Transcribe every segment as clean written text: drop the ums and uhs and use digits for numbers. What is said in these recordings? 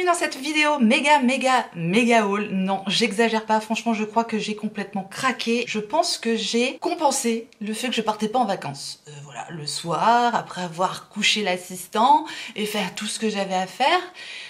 bienvenue dans cette vidéo méga haul. Non, j'exagère pas, franchement je crois que j'ai complètement craqué. Je pense que j'ai compensé le fait que je partais pas en vacances. Voilà, le soir, après avoir couché l'assistant et faire tout ce que j'avais à faire,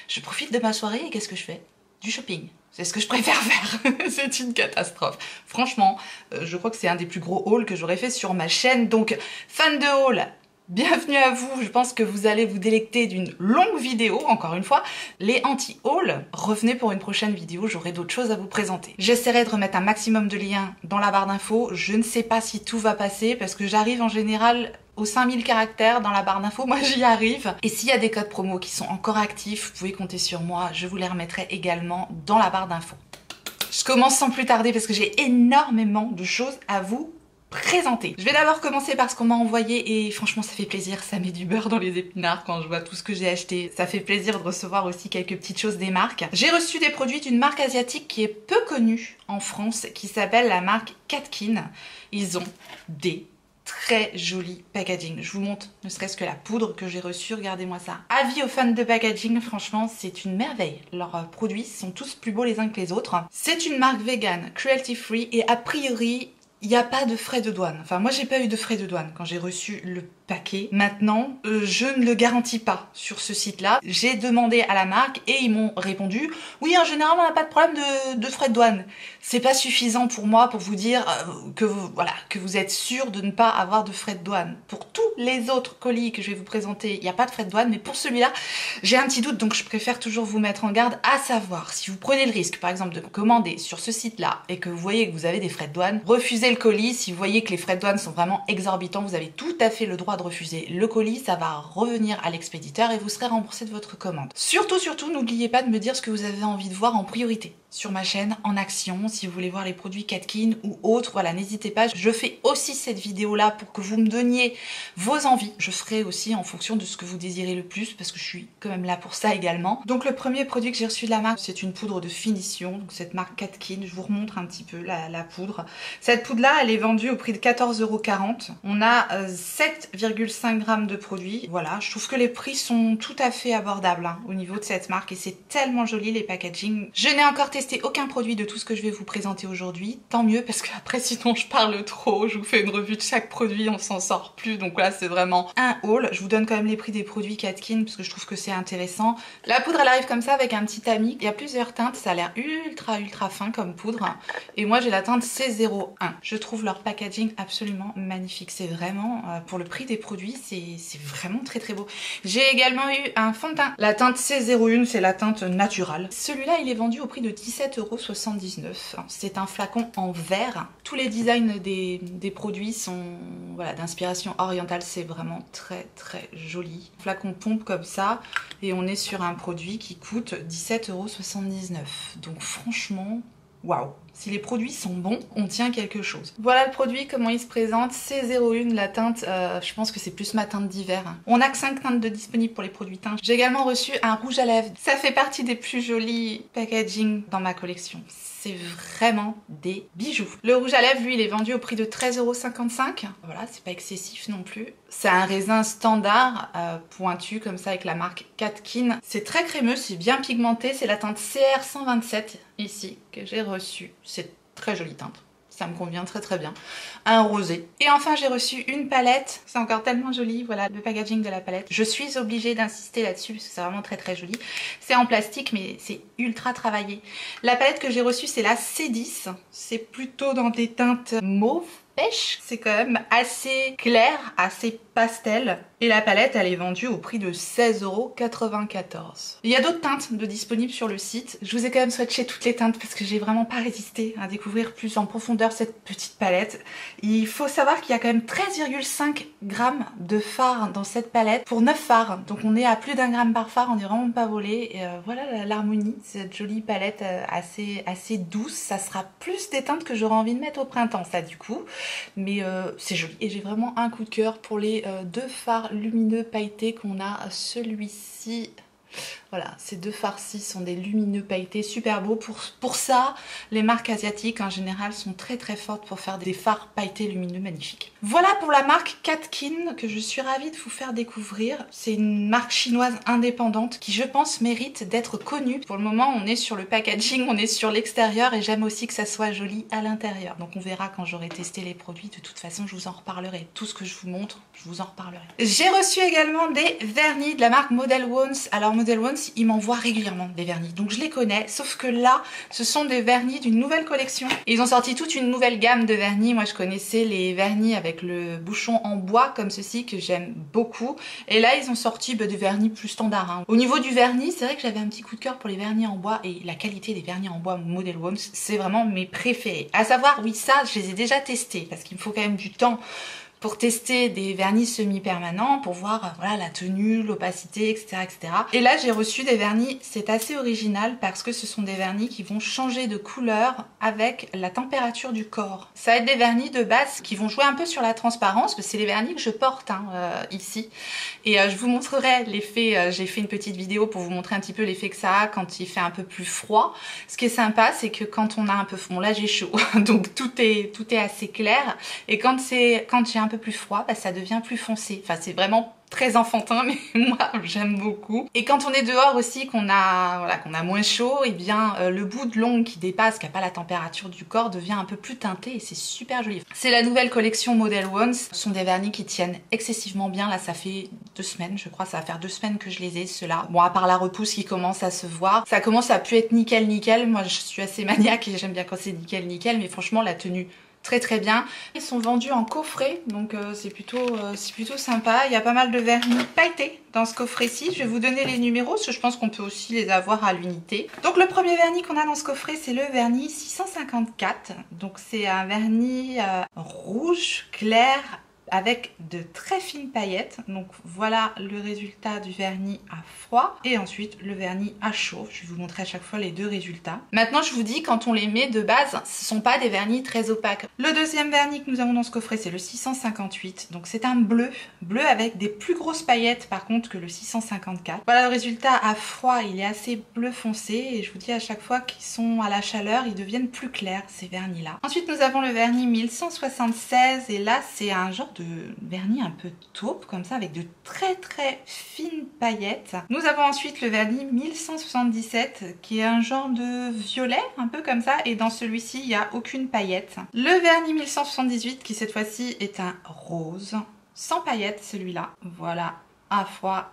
je profite de ma soirée et qu'est-ce que je fais? Du shopping. C'est ce que je préfère faire. C'est une catastrophe. Franchement, je crois que c'est un des plus gros hauls que j'aurais fait sur ma chaîne. Donc, fan de haul, bienvenue à vous. Je pense que vous allez vous délecter d'une longue vidéo, encore une fois. Les anti-hauls, revenez pour une prochaine vidéo, j'aurai d'autres choses à vous présenter. J'essaierai de remettre un maximum de liens dans la barre d'infos. Je ne sais pas si tout va passer parce que j'arrive en général aux 5000 caractères dans la barre d'infos, moi j'y arrive. Et s'il y a des codes promo qui sont encore actifs, vous pouvez compter sur moi, je vous les remettrai également dans la barre d'infos. Je commence sans plus tarder parce que j'ai énormément de choses à vous présenter. Je vais d'abord commencer par ce qu'on m'a envoyé et franchement ça fait plaisir, ça met du beurre dans les épinards quand je vois tout ce que j'ai acheté. Ça fait plaisir de recevoir aussi quelques petites choses des marques. J'ai reçu des produits d'une marque asiatique qui est peu connue en France, qui s'appelle la marque Katkin. Ils ont des très joli packaging. Je vous montre ne serait-ce que la poudre que j'ai reçue, regardez-moi ça. Avis aux fans de packaging, franchement c'est une merveille. Leurs produits sont tous plus beaux les uns que les autres. C'est une marque vegan, cruelty free et a priori il n'y a pas de frais de douane. Enfin moi j'ai pas eu de frais de douane quand j'ai reçu le paquet. Maintenant, je ne le garantis pas sur ce site-là. J'ai demandé à la marque et ils m'ont répondu « Oui, en général, on n'a pas de problème de frais de douane. » C'est pas suffisant pour moi pour vous dire que vous êtes sûr de ne pas avoir de frais de douane. Pour tous les autres colis que je vais vous présenter, il n'y a pas de frais de douane, mais pour celui-là, j'ai un petit doute, donc je préfère toujours vous mettre en garde, à savoir, si vous prenez le risque, par exemple, de commander sur ce site-là et que vous voyez que vous avez des frais de douane, refusez le colis. Si vous voyez que les frais de douane sont vraiment exorbitants, vous avez tout à fait le droit de refuser le colis, ça va revenir à l'expéditeur et vous serez remboursé de votre commande. Surtout, n'oubliez pas de me dire ce que vous avez envie de voir en priorité sur ma chaîne en action. Si vous voulez voir les produits Katkin ou autres, voilà, n'hésitez pas. Je fais aussi cette vidéo là pour que vous me donniez vos envies. Je ferai aussi en fonction de ce que vous désirez le plus parce que je suis quand même là pour ça également. Donc le premier produit que j'ai reçu de la marque, c'est une poudre de finition, donc cette marque Katkin. Je vous remontre un petit peu la poudre. Cette poudre là, elle est vendue au prix de 14,40 €. On a 7,5 grammes de produit. Voilà, je trouve que les prix sont tout à fait abordables au niveau de cette marque et c'est tellement joli les packaging. Je n'ai encore testé aucun produit de tout ce que je vais vous présenter aujourd'hui, tant mieux parce que après sinon je parle trop, je vous fais une revue de chaque produit, on s'en sort plus, donc là c'est vraiment un haul. Je vous donne quand même les prix des produits Katkin parce que je trouve que c'est intéressant. La poudre elle arrive comme ça avec un petit tamis, il y a plusieurs teintes, ça a l'air ultra fin comme poudre et moi j'ai la teinte C01. Je trouve leur packaging absolument magnifique, c'est vraiment pour le prix des produits c'est vraiment très beau. J'ai également eu un fond de teint, la teinte C01, c'est la teinte naturelle. Celui-là il est vendu au prix de 17,79 €. C'est un flacon en verre. Tous les designs des produits sont d'inspiration orientale. C'est vraiment très joli. Flacon pompe comme ça et on est sur un produit qui coûte 17,79 €. Donc franchement, waouh! Si les produits sont bons, on tient quelque chose. Voilà le produit, comment il se présente. C01, la teinte, je pense que c'est plus ma teinte d'hiver. On n'a que 5 teintes de disponibles pour les produits teints. J'ai également reçu un rouge à lèvres. Ça fait partie des plus jolis packaging dans ma collection. C'est vraiment des bijoux. Le rouge à lèvres, lui, il est vendu au prix de 13,55 €. Voilà, c'est pas excessif non plus. C'est un raisin standard, pointu comme ça avec la marque Katkin. C'est très crémeux, c'est bien pigmenté. C'est la teinte CR127 ici que j'ai reçue. C'est très jolie teinte. Ça me convient très bien. Un rosé. Et enfin j'ai reçu une palette. C'est encore tellement joli. Voilà le packaging de la palette. Je suis obligée d'insister là-dessus parce que c'est vraiment très joli. C'est en plastique mais c'est ultra travaillé. La palette que j'ai reçue c'est la C10. C'est plutôt dans des teintes mauve pêche. C'est quand même assez clair, assez pastel. Et la palette, elle est vendue au prix de 16,94 €. Il y a d'autres teintes de disponibles sur le site. Je vous ai quand même swatché toutes les teintes parce que j'ai vraiment pas résisté à découvrir plus en profondeur cette petite palette. Il faut savoir qu'il y a quand même 13,5 grammes de fard dans cette palette pour 9 fards. Donc on est à plus d'1 gramme par fard, on est vraiment pas volé. Et voilà l'harmonie, cette jolie palette assez douce. Ça sera plus des teintes que j'aurais envie de mettre au printemps, ça du coup. Mais c'est joli. Et j'ai vraiment un coup de cœur pour les deux fards lumineux pailletés qu'on a. Celui-ci, Voilà, ces deux farcis sont des lumineux pailletés super beaux. Pour ça, les marques asiatiques en général sont très très fortes pour faire des fards pailletés lumineux magnifiques. Voilà pour la marque Katkin que je suis ravie de vous faire découvrir. C'est une marque chinoise indépendante qui je pense mérite d'être connue. Pour le moment on est sur le packaging, on est sur l'extérieur et j'aime aussi que ça soit joli à l'intérieur. Donc on verra quand j'aurai testé les produits. De toute façon je vous en reparlerai. Tout ce que je vous montre, je vous en reparlerai. J'ai reçu également des vernis de la marque Model Ones. Alors Model Ones, ils m'envoient régulièrement des vernis, donc je les connais, sauf que là, ce sont des vernis d'une nouvelle collection. Ils ont sorti toute une nouvelle gamme de vernis. Moi, je connaissais les vernis avec le bouchon en bois, comme ceci, que j'aime beaucoup. Et là, ils ont sorti des vernis plus standards. Hein. Au niveau du vernis, c'est vrai que j'avais un petit coup de cœur pour les vernis en bois, et la qualité des vernis en bois Model Ones, c'est vraiment mes préférés. À savoir, oui, ça, je les ai déjà testés, parce qu'il me faut quand même du temps pour tester des vernis semi-permanents, pour voir voilà, la tenue, l'opacité, etc., etc. Et là j'ai reçu des vernis, c'est assez original parce que ce sont des vernis qui vont changer de couleur avec la température du corps. Ça va être des vernis de base qui vont jouer un peu sur la transparence, c'est les vernis que je porte ici. Et je vous montrerai l'effet, j'ai fait une petite vidéo pour vous montrer un petit peu l'effet que ça a quand il fait un peu plus froid. Ce qui est sympa, c'est que quand on a un peu froid, bon là j'ai chaud, donc tout est assez clair, et quand j'ai un peu plus froid, bah, ça devient plus foncé. Enfin, c'est vraiment très enfantin, mais moi j'aime beaucoup. Et quand on est dehors aussi, qu'on a moins chaud, et bien le bout de l'ongle qui dépasse, qui n'a pas la température du corps, devient un peu plus teinté et c'est super joli. C'est la nouvelle collection Model Ones. Ce sont des vernis qui tiennent excessivement bien. Là, ça fait 2 semaines, je crois, ça va faire 2 semaines que je les ai, ceux-là. Bon, à part la repousse qui commence à se voir, ça commence à plus être nickel. Moi, je suis assez maniaque et j'aime bien quand c'est nickel, mais franchement, la tenue très très bien. Ils sont vendus en coffret, donc c'est plutôt sympa. Il y a pas mal de vernis pailletés dans ce coffret-ci. Je vais vous donner les numéros, parce que je pense qu'on peut aussi les avoir à l'unité. Donc le premier vernis qu'on a dans ce coffret, c'est le vernis 654. Donc c'est un vernis rouge clair avec de très fines paillettes. Donc voilà le résultat du vernis à froid et ensuite le vernis à chaud. Je vais vous montrer à chaque fois les deux résultats. Maintenant je vous dis, quand on les met de base, ce sont pas des vernis très opaques. Le deuxième vernis que nous avons dans ce coffret, c'est le 658. Donc c'est un bleu avec des plus grosses paillettes par contre que le 654. Voilà le résultat à froid, il est assez bleu foncé et je vous dis à chaque fois qu'ils sont à la chaleur, ils deviennent plus clairs ces vernis là. Ensuite nous avons le vernis 1176 et là c'est un genre de vernis un peu taupe comme ça avec de très très fines paillettes. Nous avons ensuite le vernis 1177 qui est un genre de violet un peu comme ça et dans celui-ci il n'y a aucune paillette. Le vernis 1178 qui cette fois-ci est un rose sans paillettes celui-là. Voilà, à froid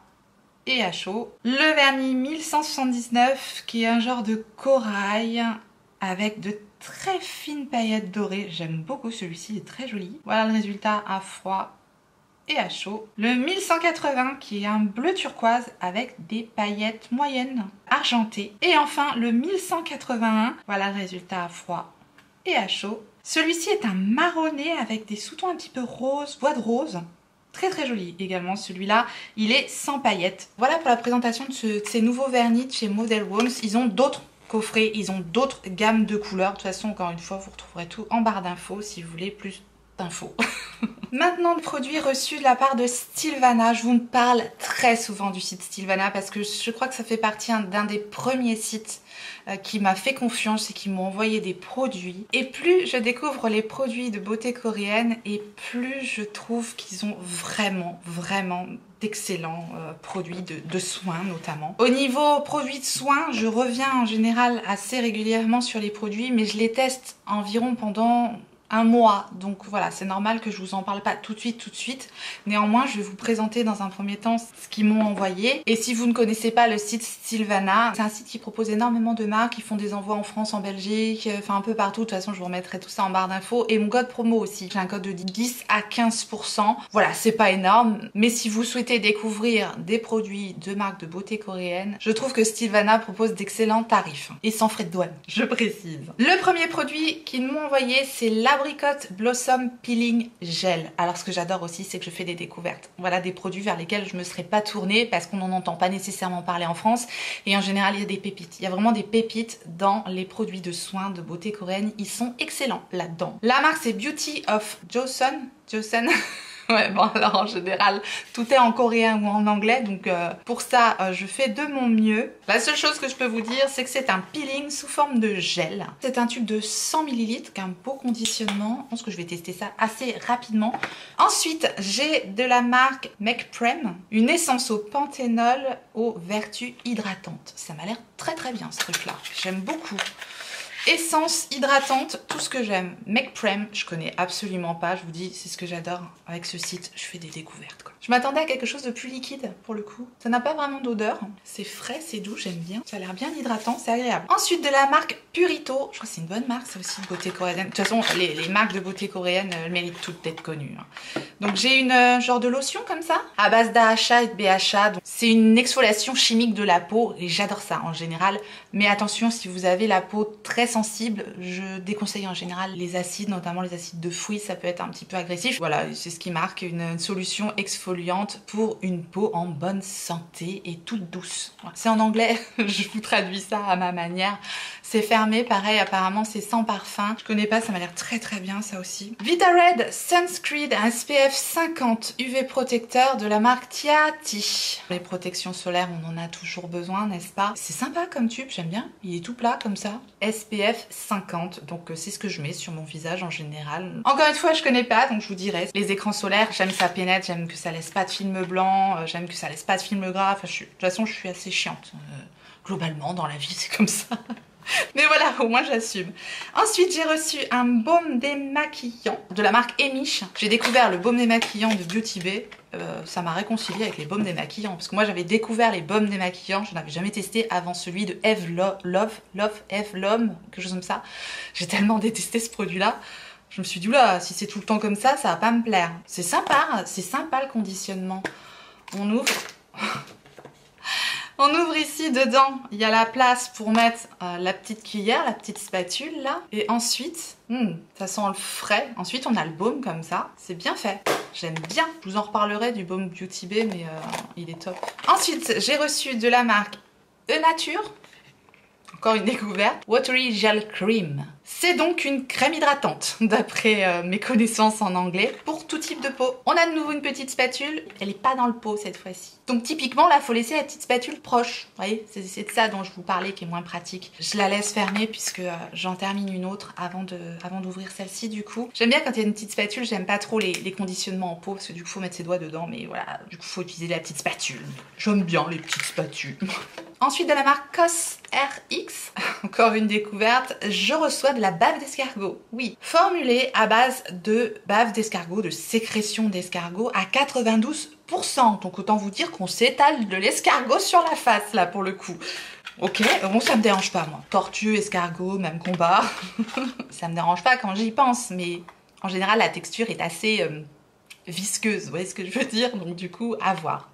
et à chaud. Le vernis 1179 qui est un genre de corail avec de très fines paillettes dorées. J'aime beaucoup celui-ci, il est très joli. Voilà le résultat à froid et à chaud. Le 1180 qui est un bleu turquoise avec des paillettes moyennes argentées. Et enfin le 1181, voilà le résultat à froid et à chaud. Celui-ci est un marronné avec des sous-tons un petit peu rose, bois de rose. Très très joli également celui-là, il est sans paillettes. Voilà pour la présentation de ces nouveaux vernis de chez Model Ones. Ils ont d'autres coffrets, ils ont d'autres gammes de couleurs. De toute façon, encore une fois, vous retrouverez tout en barre d'infos si vous voulez plus d'infos. Maintenant, de produits reçus de la part de Stilvana. Je vous parle très souvent du site Stilvana parce que je crois que ça fait partie d'un des premiers sites qui m'a fait confiance et qui m'ont envoyé des produits. Et plus je découvre les produits de beauté coréenne et plus je trouve qu'ils ont vraiment d'excellents produits de soins notamment. Au niveau produits de soins, je reviens en général assez régulièrement sur les produits, mais je les teste environ pendant un mois, donc voilà, c'est normal que je vous en parle pas tout de suite. Néanmoins, je vais vous présenter dans un premier temps ce qu'ils m'ont envoyé. Et si vous ne connaissez pas le site Stilvana, c'est un site qui propose énormément de marques, ils font des envois en France, en Belgique, enfin un peu partout. De toute façon, je vous remettrai tout ça en barre d'infos. Et mon code promo aussi, j'ai un code de 10 à 15%. Voilà, c'est pas énorme, mais si vous souhaitez découvrir des produits de marques de beauté coréenne, je trouve que Stilvana propose d'excellents tarifs. Et sans frais de douane, je précise. Le premier produit qu'ils m'ont envoyé, c'est l'Abricot Blossom Peeling Gel. Alors ce que j'adore aussi, c'est que je fais des découvertes. Voilà des produits vers lesquels je ne me serais pas tournée parce qu'on n'en entend pas nécessairement parler en France. Et en général, il y a des pépites. Il y a vraiment des pépites dans les produits de soins de beauté coréenne. Ils sont excellents là-dedans. La marque, c'est Beauty of Joseon. Ouais, bon alors en général, tout est en coréen ou en anglais, donc pour ça, je fais de mon mieux. La seule chose que je peux vous dire, c'est que c'est un peeling sous forme de gel. C'est un tube de 100 ml, un beau conditionnement. Je pense que je vais tester ça assez rapidement. Ensuite, j'ai de la marque McPrem, une essence au panthénol aux vertus hydratantes. Ça m'a l'air très très bien ce truc-là, j'aime beaucoup. Essence hydratante, tout ce que j'aime. McPrem, je connais absolument pas, je vous dis, c'est ce que j'adore. Avec ce site, je fais des découvertes, quoi. Je m'attendais à quelque chose de plus liquide, pour le coup. Ça n'a pas vraiment d'odeur. C'est frais, c'est doux, j'aime bien. Ça a l'air bien hydratant, c'est agréable. Ensuite, de la marque Purito. Je crois que c'est une bonne marque, ça aussi, de beauté coréenne. De toute façon, les marques de beauté coréenne, elles méritent toutes d'être connues. Donc, j'ai une genre de lotion comme ça, à base d'AHA et de BHA. C'est une exfoliation chimique de la peau, et j'adore ça en général. Mais attention, si vous avez la peau très sensible, je déconseille en général les acides, notamment les acides de fruits, ça peut être un petit peu agressif. Voilà, c'est ce qui marque une solution exfoliante pour une peau en bonne santé et toute douce. Voilà. C'est en anglais, je vous traduis ça à ma manière. C'est fermé, pareil, apparemment c'est sans parfum. Je connais pas, ça m'a l'air très très bien ça aussi. VitaRed Sunscreen SPF 50 UV protecteur de la marque Tiati. Les protections solaires, on en a toujours besoin, n'est-ce pas? C'est sympa comme tube, j'aime bien. Il est tout plat comme ça. SPF 50, donc c'est ce que je mets sur mon visage en général. Encore une fois, je connais pas, donc je vous dirai. Les écrans solaires, j'aime ça pénètre, j'aime que ça laisse pas de film blanc, j'aime que ça laisse pas de film gras. Enfin, de toute façon, je suis assez chiante. Globalement, dans la vie, c'est comme ça. Mais voilà, au moins j'assume. Ensuite, j'ai reçu un baume démaquillant de la marque Emish. J'ai découvert le baume démaquillant de Beauty Bay. Ça m'a réconcilié avec les baumes démaquillants. Parce que moi, j'avais découvert les baumes démaquillants. Je n'avais jamais testé avant celui de Eve Love, quelque chose comme ça. J'ai tellement détesté ce produit-là. Je me suis dit, oula, si c'est tout le temps comme ça va pas me plaire. C'est sympa le conditionnement. On ouvre... On ouvre ici, dedans, il y a la place pour mettre la petite cuillère, la petite spatule là. Et ensuite, ça sent le frais. Ensuite, on a le baume comme ça. C'est bien fait. J'aime bien. Je vous en reparlerai du baume Beauty Bay, mais il est top. Ensuite, j'ai reçu de la marque E-Nature. Encore une découverte. Watery Gel Cream. C'est donc une crème hydratante, d'après mes connaissances en anglais, pour tout type de peau. On a de nouveau une petite spatule, elle n'est pas dans le pot cette fois-ci. Donc typiquement là, faut laisser la petite spatule proche. Vous voyez, c'est de ça dont je vous parlais qui est moins pratique. Je la laisse fermer puisque j'en termine une autre avant d'ouvrir celle-ci du coup. J'aime bien quand il y a une petite spatule, j'aime pas trop les conditionnements en peau parce que du coup faut mettre ses doigts dedans, mais voilà, du coup faut utiliser la petite spatule. J'aime bien les petites spatules. Ensuite de la marque COS RX, encore une découverte, je reçois de la bave d'escargot. Oui, formulée à base de bave d'escargot, de sécrétion d'escargot à 92%. Donc autant vous dire qu'on s'étale de l'escargot sur la face là pour le coup. Ok, bon ça me dérange pas moi. Tortue, escargot, même combat. Ça me dérange pas quand j'y pense, mais en général la texture est assez visqueuse, vous voyez ce que je veux dire? Donc du coup, à voir.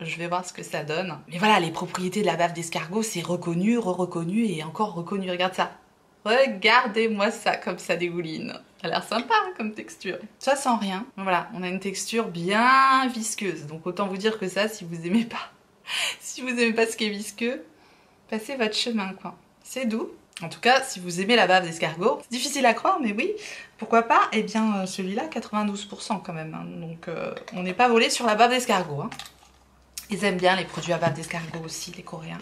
Je vais voir ce que ça donne. Mais voilà, les propriétés de la bave d'escargot, c'est reconnu, re-reconnu et encore reconnu. Regarde ça. Regardez-moi ça, comme ça dégouline. Ça a l'air sympa hein, comme texture. Ça sent rien. Voilà, on a une texture bien visqueuse. Donc autant vous dire que ça, si vous aimez pas, si vous aimez pas ce qui est visqueux, passez votre chemin quoi. C'est doux. En tout cas, si vous aimez la bave d'escargot, c'est difficile à croire, mais oui, pourquoi pas? Eh bien, celui-là, 92% quand même. Hein. Donc on n'est pas volé sur la bave d'escargot. Hein. Ils aiment bien les produits à bave d'escargot aussi, les Coréens.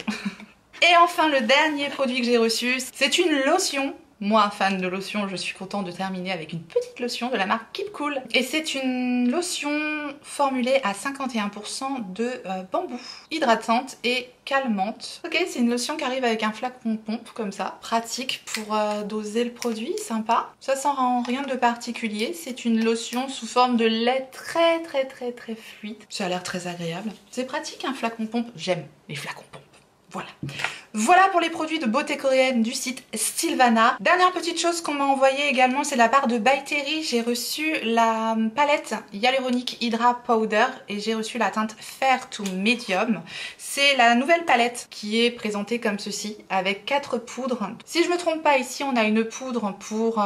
Et enfin, le dernier produit que j'ai reçu, c'est une lotion. Moi, fan de lotion, je suis contente de terminer avec une petite lotion de la marque Keep Cool. Et c'est une lotion formulée à 51% de bambou, hydratante et calmante. Ok, c'est une lotion qui arrive avec un flacon pompe comme ça, pratique pour doser le produit, sympa. Ça sent rien de particulier, c'est une lotion sous forme de lait très fluide. Ça a l'air très agréable. C'est pratique un flacon pompe, j'aime les flacons pompe. Voilà. Voilà pour les produits de beauté coréenne du site Sylvana. Dernière petite chose qu'on m'a envoyée également, c'est de la part de By Terry. J'ai reçu la palette Hyaluronic Hydra Powder et j'ai reçu la teinte Fair to Medium. C'est la nouvelle palette qui est présentée comme ceci, avec 4 poudres. Si je me trompe pas, ici on a une poudre pour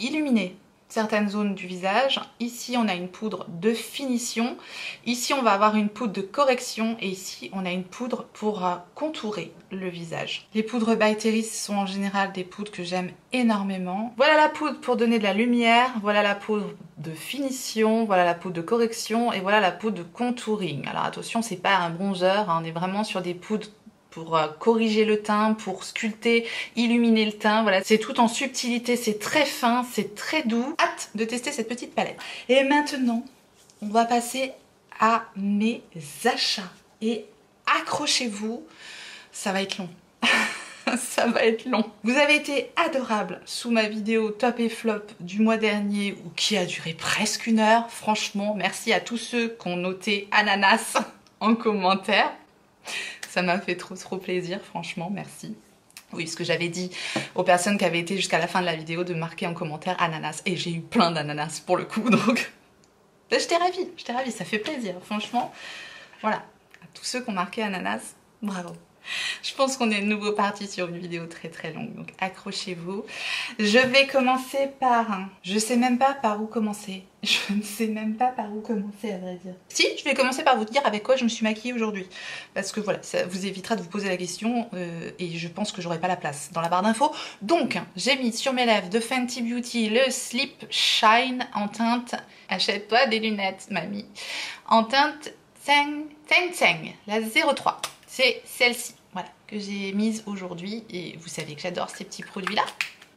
illuminer. certaines zones du visage. Ici, on a une poudre de finition. Ici, on va avoir une poudre de correction. Et ici, on a une poudre pour contourer le visage. Les poudres by Terry sont en général des poudres que j'aime énormément. Voilà la poudre pour donner de la lumière. Voilà la poudre de finition. Voilà la poudre de correction. Et voilà la poudre de contouring. Alors attention, c'est pas un bronzer. Hein, on est vraiment sur des poudres pour corriger le teint, pour sculpter, illuminer le teint. Voilà, c'est tout en subtilité, c'est très fin, c'est très doux. Hâte de tester cette petite palette. Et maintenant, on va passer à mes achats. Et accrochez-vous, ça va être long. Ça va être long. Vous avez été adorables sous ma vidéo top et flop du mois dernier, ou qui a duré presque 1 heure. Franchement, merci à tous ceux qui ont noté ananas en commentaire. Ça m'a fait trop plaisir, franchement, merci. Oui, parce que j'avais dit aux personnes qui avaient été jusqu'à la fin de la vidéo de marquer en commentaire ananas. Et j'ai eu plein d'ananas pour le coup, donc j'étais ravie, ça fait plaisir, franchement. Voilà, à tous ceux qui ont marqué ananas, bravo. Je pense qu'on est de nouveau parti sur une vidéo très longue, donc accrochez-vous. Je vais commencer par... Je sais même pas par où commencer. Je ne sais même pas par où commencer, à vrai dire. Si, je vais commencer par vous dire avec quoi je me suis maquillée aujourd'hui. Parce que voilà, ça vous évitera de vous poser la question et je pense que j'aurai pas la place dans la barre d'infos. Donc, j'ai mis sur mes lèvres de Fenty Beauty le Sleep Shine en teinte... Achète-toi des lunettes, mamie. En teinte Tseng, la 03. C'est celle-ci, voilà, que j'ai mise aujourd'hui et vous savez que j'adore ces petits produits-là.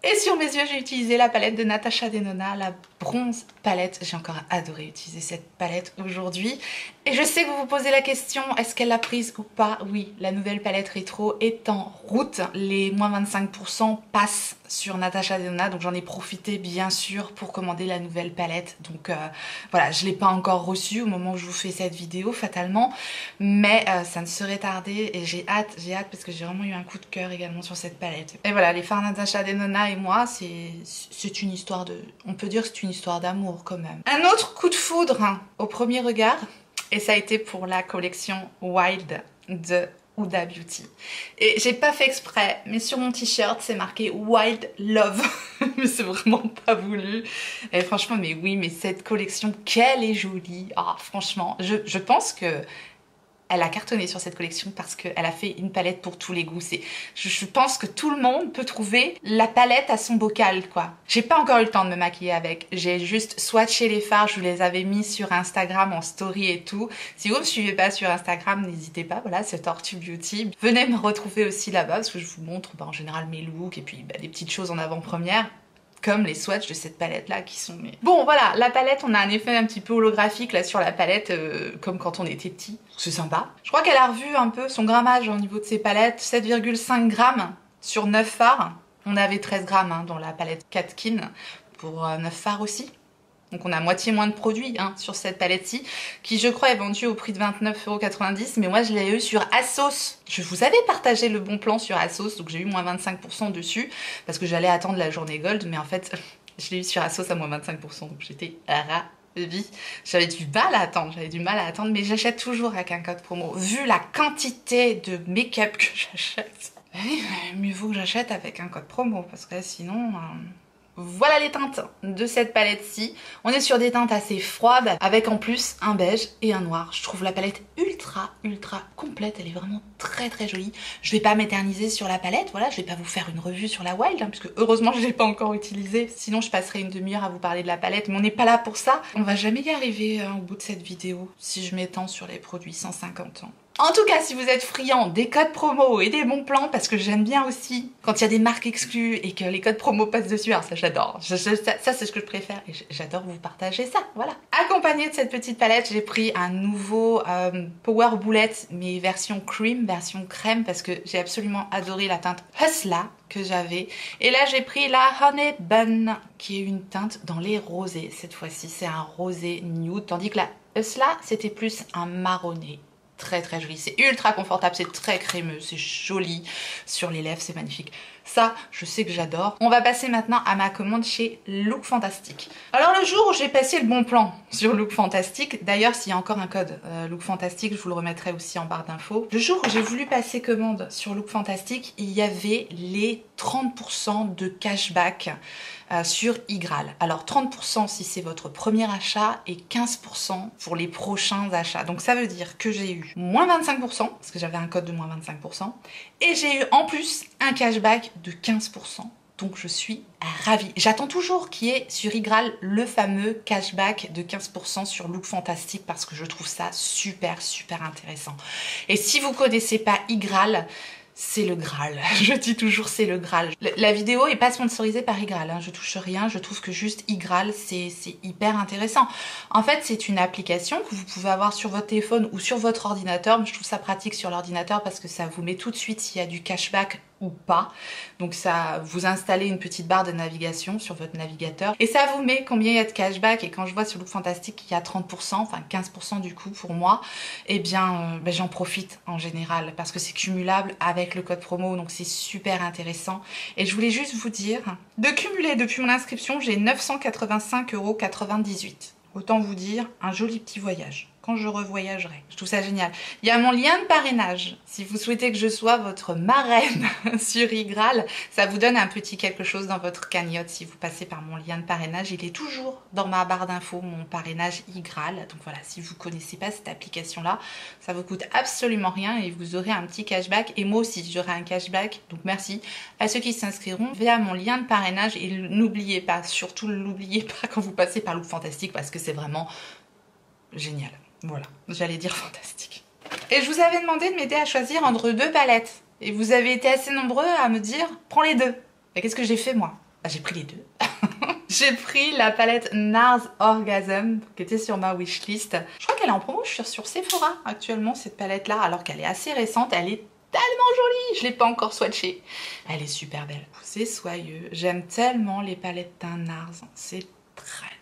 Et sur mes yeux, j'ai utilisé la palette de Natasha Denona, la bronze palette. J'ai encore adoré utiliser cette palette aujourd'hui. Et je sais que vous vous posez la question, est-ce qu'elle l'a prise ou pas? Oui, la nouvelle palette rétro est en route. Les moins 25% passent sur Natasha Denona, donc j'en ai profité bien sûr pour commander la nouvelle palette. Donc voilà, je ne l'ai pas encore reçue au moment où je vous fais cette vidéo, fatalement. Mais ça ne serait tardé et j'ai hâte parce que j'ai vraiment eu un coup de cœur également sur cette palette. Et voilà, les fards Natasha Denona et moi, c'est une histoire de... On peut dire que c'est une histoire d'amour quand même. Un autre coup de foudre hein, au premier regard, et ça a été pour la collection Wild de Huda Beauty. Et j'ai pas fait exprès, mais sur mon t-shirt c'est marqué Wild Love. Mais c'est vraiment pas voulu. Et franchement, mais oui, mais cette collection, qu'elle est jolie. Ah, franchement, je pense que elle a cartonné sur cette collection parce qu'elle a fait une palette pour tous les goûts. Je pense que tout le monde peut trouver la palette à son bocal, quoi. J'ai pas encore eu le temps de me maquiller avec. J'ai juste swatché les fards, je vous les avais mis sur Instagram en story et tout. Si vous me suivez pas sur Instagram, n'hésitez pas, voilà, c'est Tortue Beauty. Venez me retrouver aussi là-bas parce que je vous montre en général mes looks et puis des petites choses en avant-première. Comme les swatchs de cette palette là qui sont... Bon voilà, la palette, on a un effet un petit peu holographique là sur la palette, comme quand on était petit. C'est sympa. Je crois qu'elle a revu un peu son grammage au niveau de ses palettes. 7,5 grammes sur 9 fards. On avait 13 grammes hein, dans la palette Katkin pour 9 fards aussi. Donc on a moitié moins de produits hein, sur cette palette-ci, qui je crois est vendue au prix de 29,90 €, mais moi je l'ai eu sur ASOS. Je vous avais partagé le bon plan sur ASOS, donc j'ai eu moins 25% dessus, parce que j'allais attendre la journée gold, mais en fait je l'ai eu sur ASOS à moins 25%, donc j'étais ravie. J'avais du mal à attendre, mais j'achète toujours avec un code promo. Vu la quantité de make-up que j'achète, mieux vaut que j'achète avec un code promo, parce que sinon... Voilà les teintes de cette palette-ci. On est sur des teintes assez froides avec en plus un beige et un noir. Je trouve la palette ultra complète. Elle est vraiment très jolie. Je vais pas m'éterniser sur la palette. Voilà, je vais pas vous faire une revue sur la Wild hein, puisque heureusement je l'ai pas encore utilisée. Sinon je passerai une demi-heure à vous parler de la palette. Mais on n'est pas là pour ça. On va jamais y arriver au bout de cette vidéo si je m'étends sur les produits 150 ans. En tout cas, si vous êtes friand des codes promo et des bons plans, parce que j'aime bien aussi quand il y a des marques exclues et que les codes promo passent dessus, alors ça j'adore, ça c'est ce que je préfère et j'adore vous partager ça, voilà. Accompagné de cette petite palette, j'ai pris un nouveau Power Bullet, mais version cream, version crème, parce que j'ai absolument adoré la teinte Hustla que j'avais. Et là j'ai pris la Honey Bun, qui est une teinte dans les rosés. Cette fois-ci c'est un rosé nude, tandis que la Hustla c'était plus un marronné. Très joli, c'est ultra confortable, c'est très crémeux, c'est joli sur les lèvres, c'est magnifique. Ça, je sais que j'adore. On va passer maintenant à ma commande chez Look Fantastic. Alors le jour où j'ai passé le bon plan sur Look Fantastic. D'ailleurs, s'il y a encore un code Look Fantastic, je vous le remettrai aussi en barre d'infos. Le jour où j'ai voulu passer commande sur Look Fantastic, il y avait les 30% de cashback sur Igral. Alors 30% si c'est votre premier achat et 15% pour les prochains achats. Donc ça veut dire que j'ai eu moins 25% parce que j'avais un code de moins 25% et j'ai eu en plus un cashback de 15%. Donc je suis ravie. J'attends toujours qu'il y ait sur Igral le fameux cashback de 15% sur Look Fantastic parce que je trouve ça super intéressant. Et si vous connaissez pas Igral, c'est le Graal. Je dis toujours c'est le Graal. La vidéo est pas sponsorisée par Igral, hein. Je touche rien, je trouve que juste Igral c'est hyper intéressant. En fait c'est une application que vous pouvez avoir sur votre téléphone ou sur votre ordinateur, mais je trouve ça pratique sur l'ordinateur parce que ça vous met tout de suite s'il y a du cashback ou pas. Donc ça, vous installez une petite barre de navigation sur votre navigateur et ça vous met combien il y a de cashback. Et quand je vois sur Look Fantastic qu'il y a 30%, enfin 15% du coup pour moi, eh bien j'en profite en général parce que c'est cumulable avec le code promo, donc c'est super intéressant. Et je voulais juste vous dire, de cumuler depuis mon inscription, j'ai 985,98 €. Autant vous dire, un joli petit voyage. Quand je revoyagerai. Je trouve ça génial. Il y a mon lien de parrainage. Si vous souhaitez que je sois votre marraine sur Igral, ça vous donne un petit quelque chose dans votre cagnotte si vous passez par mon lien de parrainage. Il est toujours dans ma barre d'infos, mon parrainage Igral. Donc voilà, si vous ne connaissez pas cette application-là, ça vous coûte absolument rien et vous aurez un petit cashback. Et moi aussi, j'aurai un cashback. Donc merci à ceux qui s'inscriront via mon lien de parrainage. Et n'oubliez pas, surtout n'oubliez pas quand vous passez par Look Fantastic parce que c'est vraiment génial. Voilà, j'allais dire fantastique. Et je vous avais demandé de m'aider à choisir entre deux palettes. Et vous avez été assez nombreux à me dire, prends les deux. Et qu'est-ce que j'ai fait moi? J'ai pris les deux. J'ai pris la palette NARS Orgasm qui était sur ma wishlist. Je crois qu'elle est en promo, je suis sur Sephora actuellement cette palette là, alors qu'elle est assez récente, elle est tellement jolie, je l'ai pas encore swatchée. Elle est super belle, c'est soyeux, j'aime tellement les palettes d'un NARS, c'est très joli.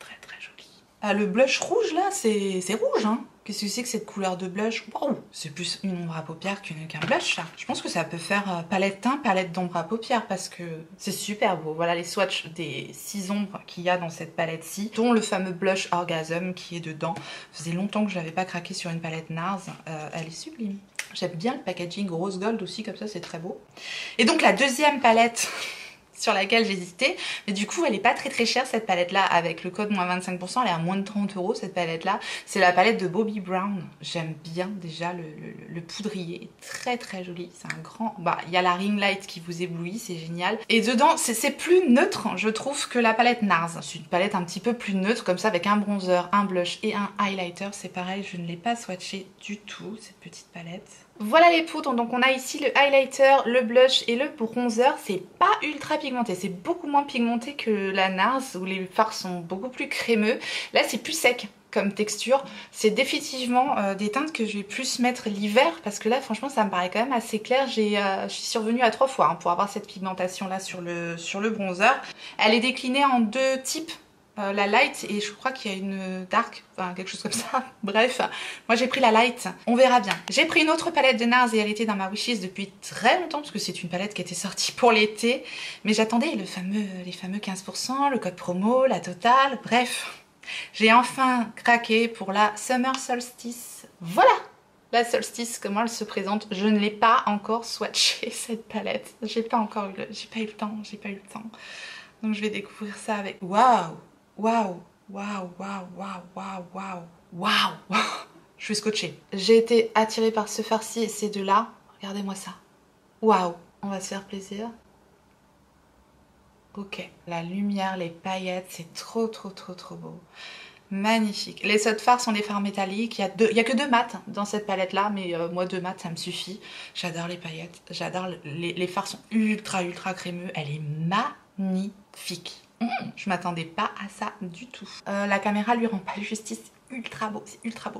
Ah, le blush rouge là, c'est rouge hein. Qu'est-ce que c'est que cette couleur de blush? Wow, c'est plus une ombre à paupières qu'un blush là. Je pense que ça peut faire palette teint, palette d'ombre à paupières parce que c'est super beau. Voilà les swatchs des 6 ombres qu'il y a dans cette palette-ci, dont le fameux blush Orgasm qui est dedans. Ça faisait longtemps que je n'avais pas craqué sur une palette NARS. Elle est sublime. J'aime bien le packaging rose gold aussi, comme ça c'est très beau. Et donc la deuxième palette sur laquelle j'hésitais, mais du coup elle est pas très chère cette palette là, avec le code moins 25%, elle est à moins de 30 € cette palette là. C'est la palette de Bobbi Brown, j'aime bien déjà le poudrier, est très joli, c'est un grand, bah il y a la ring light qui vous éblouit, c'est génial. Et dedans c'est plus neutre je trouve que la palette NARS, c'est une palette un petit peu plus neutre comme ça avec un bronzer, un blush et un highlighter, c'est pareil, je ne l'ai pas swatché du tout cette petite palette. Voilà les poudres, donc on a ici le highlighter, le blush et le bronzer. C'est pas ultra pigmenté, c'est beaucoup moins pigmenté que la NARS où les fards sont beaucoup plus crémeux. Là c'est plus sec comme texture. C'est définitivement des teintes que je vais plus mettre l'hiver parce que là franchement ça me paraît quand même assez clair. Je suis survenue à 3 fois hein, pour avoir cette pigmentation là sur le bronzer. Elle est déclinée en deux types. La light et je crois qu'il y a une dark, enfin quelque chose comme ça. Bref, moi j'ai pris la light, on verra bien. J'ai pris une autre palette de NARS et elle était dans ma wishlist depuis très longtemps parce que c'est une palette qui était sortie pour l'été. Mais j'attendais les fameux 15%, le code promo, la totale, bref. J'ai enfin craqué pour la Summer Solstice. Voilà la Solstice, comment elle se présente. Je ne l'ai pas encore swatchée cette palette. J'ai pas eu le temps. Donc je vais découvrir ça avec... Waouh! Waouh, waouh, waouh, waouh, waouh, waouh, waouh. Je suis scotchée. J'ai été attirée par ce farci et ces deux-là. Regardez-moi ça. Waouh, on va se faire plaisir. Ok. La lumière, les paillettes, c'est trop beau. Magnifique. Les sauts de fard sont des fards métalliques. Il y a que 2 mats dans cette palette-là, mais moi 2 mats ça me suffit. J'adore les paillettes. J'adore les fards sont ultra crémeux. Elle est magnifique. Je m'attendais pas à ça du tout. La caméra lui rend pas justice, c'est ultra beau,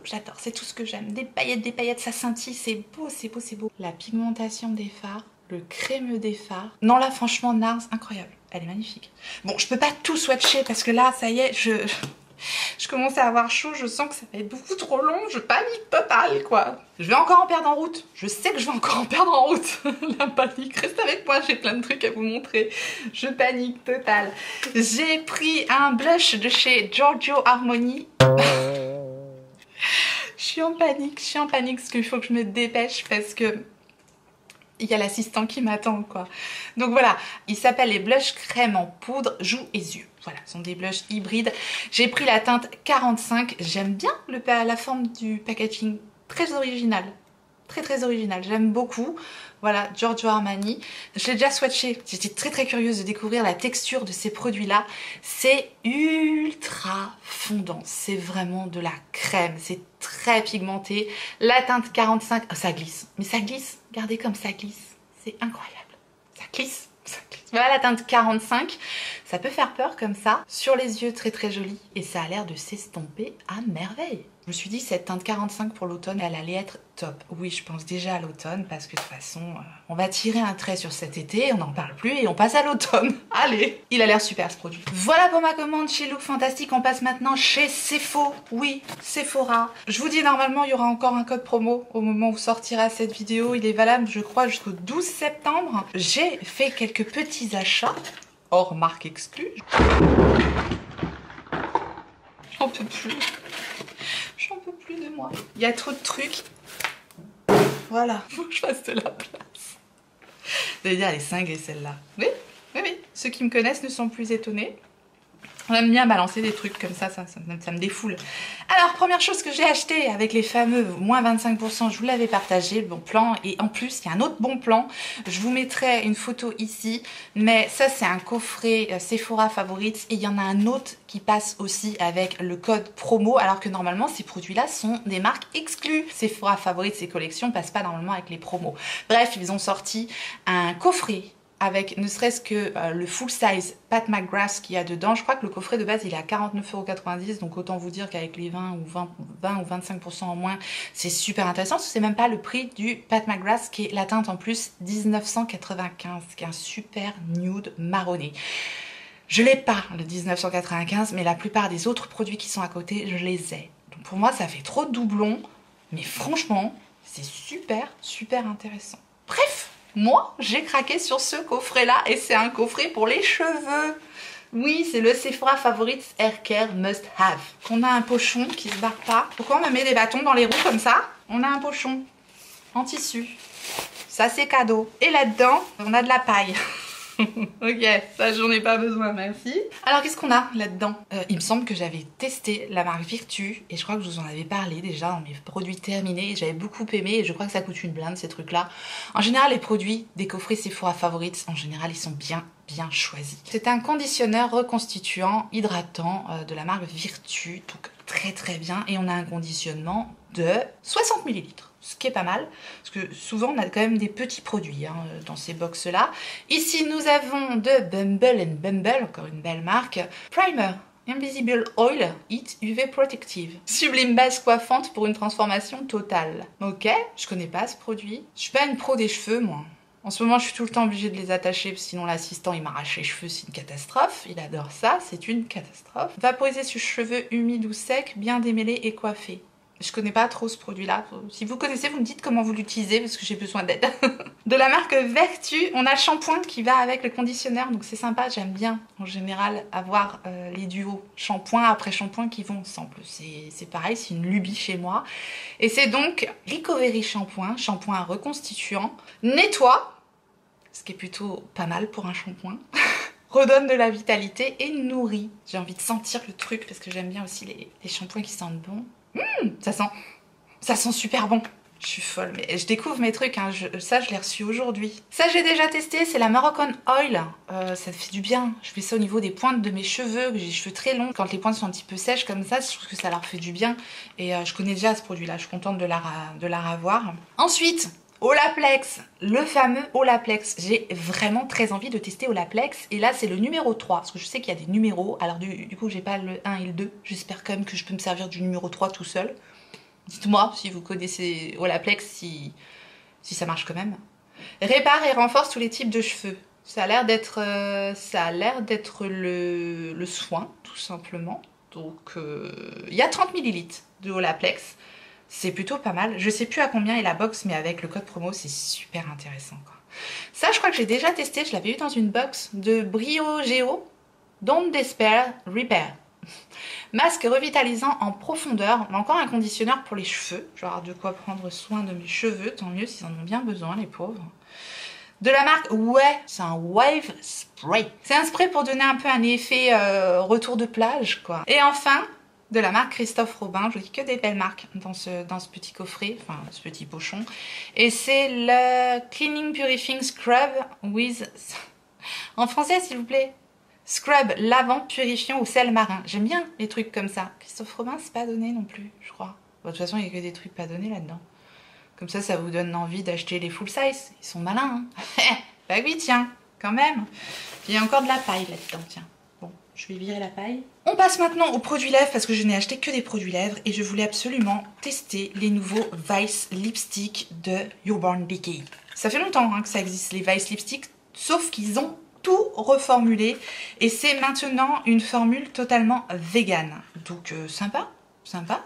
j'adore, c'est tout ce que j'aime. Des paillettes, ça scintille, c'est beau. La pigmentation des fards, le crémeux des fards. Non là franchement NARS, incroyable, elle est magnifique. Bon je peux pas tout swatcher parce que là ça y est, je commence à avoir chaud, je sens que ça va être beaucoup trop long, je panique totale quoi. Je vais encore en perdre en route, je sais que je vais encore en perdre en route. La panique, reste avec moi, j'ai plein de trucs à vous montrer. Je panique totale. J'ai pris un blush de chez Giorgio Armani. suis en panique parce qu'il faut que je me dépêche parce que il y a l'assistant qui m'attend quoi. Donc voilà, il s'appelle les blushs crème en poudre, joues et yeux. Voilà, ce sont des blushs hybrides. J'ai pris la teinte 45. J'aime bien la forme du packaging, très original. Très original, j'aime beaucoup. Voilà, Giorgio Armani. Je l'ai déjà swatché, j'étais très curieuse de découvrir la texture de ces produits-là. C'est ultra fondant, c'est vraiment de la crème, c'est très pigmenté. La teinte 45, oh, ça glisse, mais ça glisse, regardez comme ça glisse, c'est incroyable. Ça glisse, ça glisse. Voilà la teinte 45, ça peut faire peur comme ça. Sur les yeux, très joli, et ça a l'air de s'estomper à merveille. Je me suis dit, cette teinte 45 pour l'automne, elle allait être top. Oui, je pense déjà à l'automne parce que de toute façon, on va tirer un trait sur cet été, on n'en parle plus et on passe à l'automne. Allez, il a l'air super ce produit. Voilà pour ma commande chez Look Fantastic. On passe maintenant chez Sephora. Oui, Sephora. Je vous dis, normalement, il y aura encore un code promo au moment où sortira cette vidéo. Il est valable, je crois, jusqu'au 12 septembre. J'ai fait quelques petits achats, hors marque exclue. J'en peux plus. J'en peux plus de moi. Il y a trop de trucs. Voilà, faut que je fasse de la place. Vous allez dire, elle est cinglée celle-là. Oui. Ceux qui me connaissent ne sont plus étonnés. On aime bien balancer des trucs comme ça me défoule. Alors, première chose que j'ai acheté avec les fameux moins 25%, je vous l'avais partagé, le bon plan. Et en plus, il y a un autre bon plan. Je vous mettrai une photo ici. Mais ça, c'est un coffret Sephora Favorites. Et il y en a un autre qui passe aussi avec le code promo. Alors que normalement, ces produits-là sont des marques exclues. Sephora Favorites, ces collections passent pas normalement avec les promos. Bref, ils ont sorti un coffret avec ne serait-ce que le full size Pat McGrath qu'il y a dedans. Je crois que le coffret de base il est à 49,90 €, donc autant vous dire qu'avec les 20 ou 25% en moins, c'est super intéressant. C'est même pas le prix du Pat McGrath qui est la teinte en plus 1995, qui est un super nude marronné. Je l'ai pas le 1995, mais la plupart des autres produits qui sont à côté, je les ai. Donc pour moi ça fait trop de doublons, mais franchement c'est super intéressant. Bref, moi, j'ai craqué sur ce coffret-là et c'est un coffret pour les cheveux. Oui, c'est le Sephora Favorites Hair Care Must Have. On a un pochon qui se barre pas. Pourquoi on me met des bâtons dans les roues comme ça? On a un pochon en tissu. Ça, c'est cadeau. Et là-dedans, on a de la paille. Ok, ça j'en ai pas besoin, merci. Alors qu'est-ce qu'on a là-dedans? Il me semble que j'avais testé la marque Virtue et je crois que je vous en avais parlé déjà dans mes produits terminés. J'avais beaucoup aimé et je crois que ça coûte une blinde ces trucs-là. En général, les produits des coffrets Sephora Favorites, en général, ils sont bien choisis. C'est un conditionneur reconstituant, hydratant de la marque Virtue, donc très bien. Et on a un conditionnement de 60 ml. Ce qui est pas mal, parce que souvent on a quand même des petits produits dans ces box-là. Ici nous avons de Bumble Bumble, encore une belle marque. Primer, Invisible Oil, Heat UV Protective. Sublime base coiffante pour une transformation totale. Ok, je connais pas ce produit. Je suis pas une pro des cheveux moi. En ce moment je suis tout le temps obligée de les attacher, sinon l'assistant il m'arrache les cheveux, c'est une catastrophe. Il adore ça, c'est une catastrophe. Vaporiser sur cheveux humides ou secs, bien démêlés et coiffés. Je connais pas trop ce produit-là. Si vous connaissez, vous me dites comment vous l'utilisez parce que j'ai besoin d'aide. De la marque Vertu, on a le shampoing qui va avec le conditionneur, donc c'est sympa. J'aime bien en général avoir les duos shampoing après shampoing qui vont ensemble. C'est pareil, c'est une lubie chez moi. Et c'est donc Recovery shampoing reconstituant, nettoie, ce qui est plutôt pas mal pour un shampoing. Redonne de la vitalité et nourrit. J'ai envie de sentir le truc parce que j'aime bien aussi les shampoings qui sentent bon. Ça sent super bon. Je suis folle, mais je découvre mes trucs, hein. Ça je l'ai reçu aujourd'hui. Ça j'ai déjà testé, c'est la Moroccan Oil. Ça fait du bien. Je fais ça au niveau des pointes de mes cheveux, j'ai les cheveux très longs. Quand les pointes sont un petit peu sèches comme ça, je trouve que ça leur fait du bien. Et je connais déjà ce produit-là, je suis contente de la revoir. Ensuite, Olaplex, le fameux Olaplex. J'ai vraiment très envie de tester Olaplex. Et là, c'est le numéro 3. Parce que je sais qu'il y a des numéros. Alors du coup, j'ai pas le 1 et le 2. J'espère quand même que je peux me servir du numéro 3 tout seul. Dites-moi si vous connaissez Olaplex, si ça marche quand même. Répare et renforce tous les types de cheveux. Ça a l'air d'être le soin, tout simplement. Donc, il y a 30 ml de Olaplex. C'est plutôt pas mal. Je sais plus à combien est la box, mais avec le code promo, c'est super intéressant, quoi. Ça, je crois que j'ai déjà testé. Je l'avais eu dans une box de Brio Geo. Don't Despair, Repair. Masque revitalisant en profondeur, encore un conditionneur pour les cheveux. Genre de quoi prendre soin de mes cheveux, tant mieux s'ils en ont bien besoin, les pauvres. De la marque Ouais, c'est un Wave Spray. C'est un spray pour donner un peu un effet retour de plage, quoi. Et enfin, de la marque Christophe Robin. Je dis que des belles marques dans ce petit coffret, enfin ce petit pochon. Et c'est le Cleaning Purifying Scrub with... En français, s'il vous plaît. Scrub lavant purifiant au sel marin. J'aime bien les trucs comme ça. Christophe Robin, c'est pas donné non plus, je crois. Bon, de toute façon, il n'y a que des trucs pas donnés là-dedans. Comme ça vous donne envie d'acheter les full size. Ils sont malins, hein. Bah oui, tiens, quand même. Il y a encore de la paille là-dedans, tiens. Bon, je vais virer la paille. On passe maintenant aux produits lèvres parce que je n'ai acheté que des produits lèvres et je voulais absolument tester les nouveaux Vice Lipstick de Urban Decay. Ça fait longtemps hein, que ça existe, les Vice Lipstick, sauf qu'ils ont tout reformulé et c'est maintenant une formule totalement vegan. Donc sympa,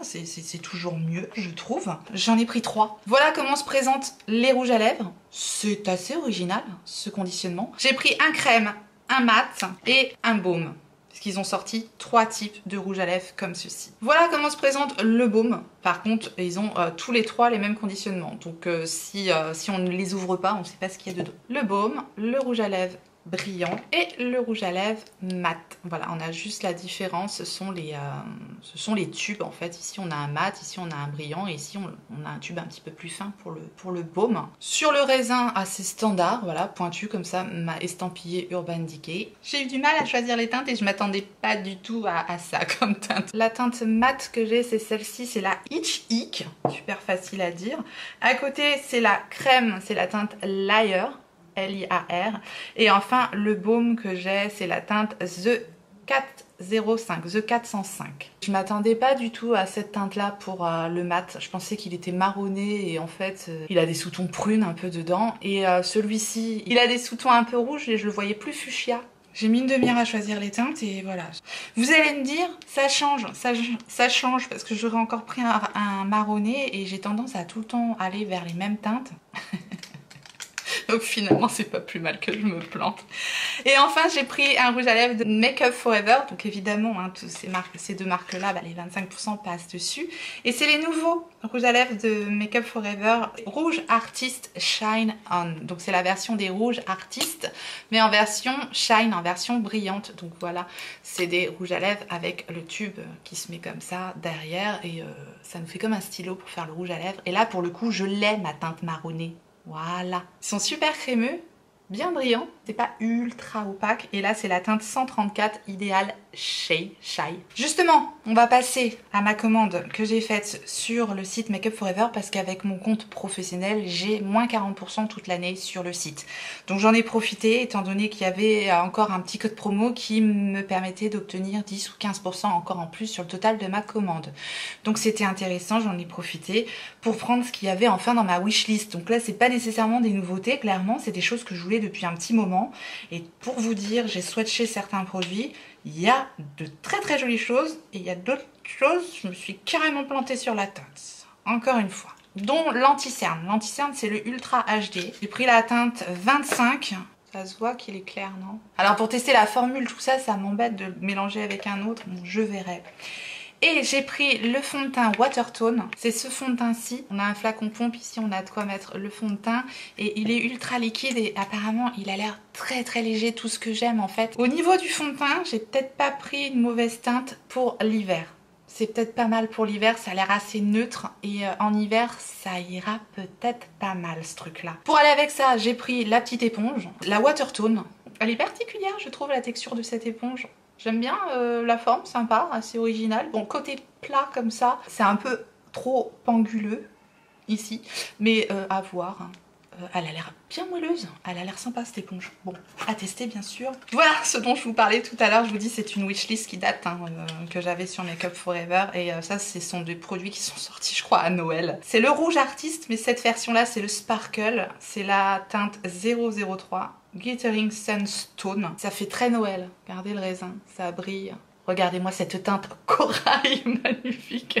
c'est toujours mieux je trouve. J'en ai pris 3. Voilà comment se présentent les rouges à lèvres. C'est assez original ce conditionnement. J'ai pris un crème, un mat et un baume. Parce qu'ils ont sorti 3 types de rouge à lèvres comme ceci. Voilà comment se présente le baume. Par contre, ils ont tous les 3 les mêmes conditionnements. Donc si on ne les ouvre pas, on ne sait pas ce qu'il y a dedans. Le baume, le rouge à lèvres brillant et le rouge à lèvres mat. Voilà, on a juste la différence, ce sont les tubes en fait. Ici on a un mat, ici on a un brillant et ici on a un tube un petit peu plus fin pour le baume. Sur le raisin assez standard, voilà, pointu comme ça, m'a estampillé Urban Decay. J'ai eu du mal à choisir les teintes et je m'attendais pas du tout à ça comme teinte. La teinte mat que j'ai c'est celle-ci, c'est la Itch Ick, super facile à dire. À côté c'est la crème, c'est la teinte Liar. L-I-A-R. Et enfin, le baume que j'ai, c'est la teinte The 405, The 405. Je m'attendais pas du tout à cette teinte-là pour le mat. Je pensais qu'il était marronné et en fait, il a des sous-tons prunes un peu dedans. Et celui-ci, il a des sous-tons un peu rouges et je le voyais plus fuchsia. J'ai mis une demi-heure à choisir les teintes et voilà. Vous allez me dire, ça change parce que j'aurais encore pris un marronné et j'ai tendance à tout le temps aller vers les mêmes teintes. Donc finalement c'est pas plus mal que je me plante. Et enfin j'ai pris un rouge à lèvres de Make Up For Ever. Donc évidemment hein, ces deux marques là, les 25% passent dessus. Et c'est les nouveaux rouges à lèvres de Make Up For Ever Rouge Artist Shine On. Donc c'est la version des rouges artistes mais en version shine, en version brillante. Donc voilà, c'est des rouges à lèvres avec le tube qui se met comme ça derrière et ça nous fait comme un stylo pour faire le rouge à lèvres. Et là pour le coup je l'ai ma teinte marronnée. Voilà, ils sont super crémeux, bien brillants, c'est pas ultra opaque. Et là c'est la teinte 134 Ideal Shy. Justement, on va passer à ma commande que j'ai faite sur le site Make Up For Ever parce qu'avec mon compte professionnel, j'ai moins 40% toute l'année sur le site. Donc j'en ai profité étant donné qu'il y avait encore un petit code promo qui me permettait d'obtenir 10 ou 15% encore en plus sur le total de ma commande. Donc c'était intéressant, j'en ai profité pour prendre ce qu'il y avait enfin dans ma wishlist. Donc là c'est pas nécessairement des nouveautés, clairement c'est des choses que je voulais depuis un petit moment. Et pour vous dire, j'ai swatché certains produits. Il y a de très très jolies choses et il y a d'autres choses, je me suis carrément plantée sur la teinte, encore une fois. Dont l'anti-cerne. L'anti-cerne c'est le Ultra HD. J'ai pris la teinte 25. Ça se voit qu'il est clair, non? Alors pour tester la formule, tout ça, ça m'embête de le mélanger avec un autre, bon, je verrai. Et j'ai pris le fond de teint Watertone, c'est ce fond de teint-ci. On a un flacon pompe ici, on a de quoi mettre le fond de teint. Et il est ultra liquide et apparemment il a l'air très très léger, tout ce que j'aime en fait. Au niveau du fond de teint, j'ai peut-être pas pris une mauvaise teinte pour l'hiver. C'est peut-être pas mal pour l'hiver, ça a l'air assez neutre. Et en hiver, ça ira peut-être pas mal ce truc-là. Pour aller avec ça, j'ai pris la petite éponge, la Watertone. Elle est particulière, je trouve, la texture de cette éponge. J'aime bien la forme, sympa, assez originale. Bon, côté plat comme ça, c'est un peu trop anguleux ici, mais à voir. Hein. Elle a l'air bien moelleuse, elle a l'air sympa cette éponge. Bon, à tester bien sûr. Voilà ce dont je vous parlais tout à l'heure, je vous dis c'est une wishlist qui date, hein, que j'avais sur Make Up For Ever. Et ça, ce sont des produits qui sont sortis je crois à Noël. C'est le rouge artiste, mais cette version là c'est le Sparkle. C'est la teinte 003. Glittering Sunstone. Ça fait très Noël. Regardez le raisin, ça brille. Regardez-moi cette teinte corail magnifique.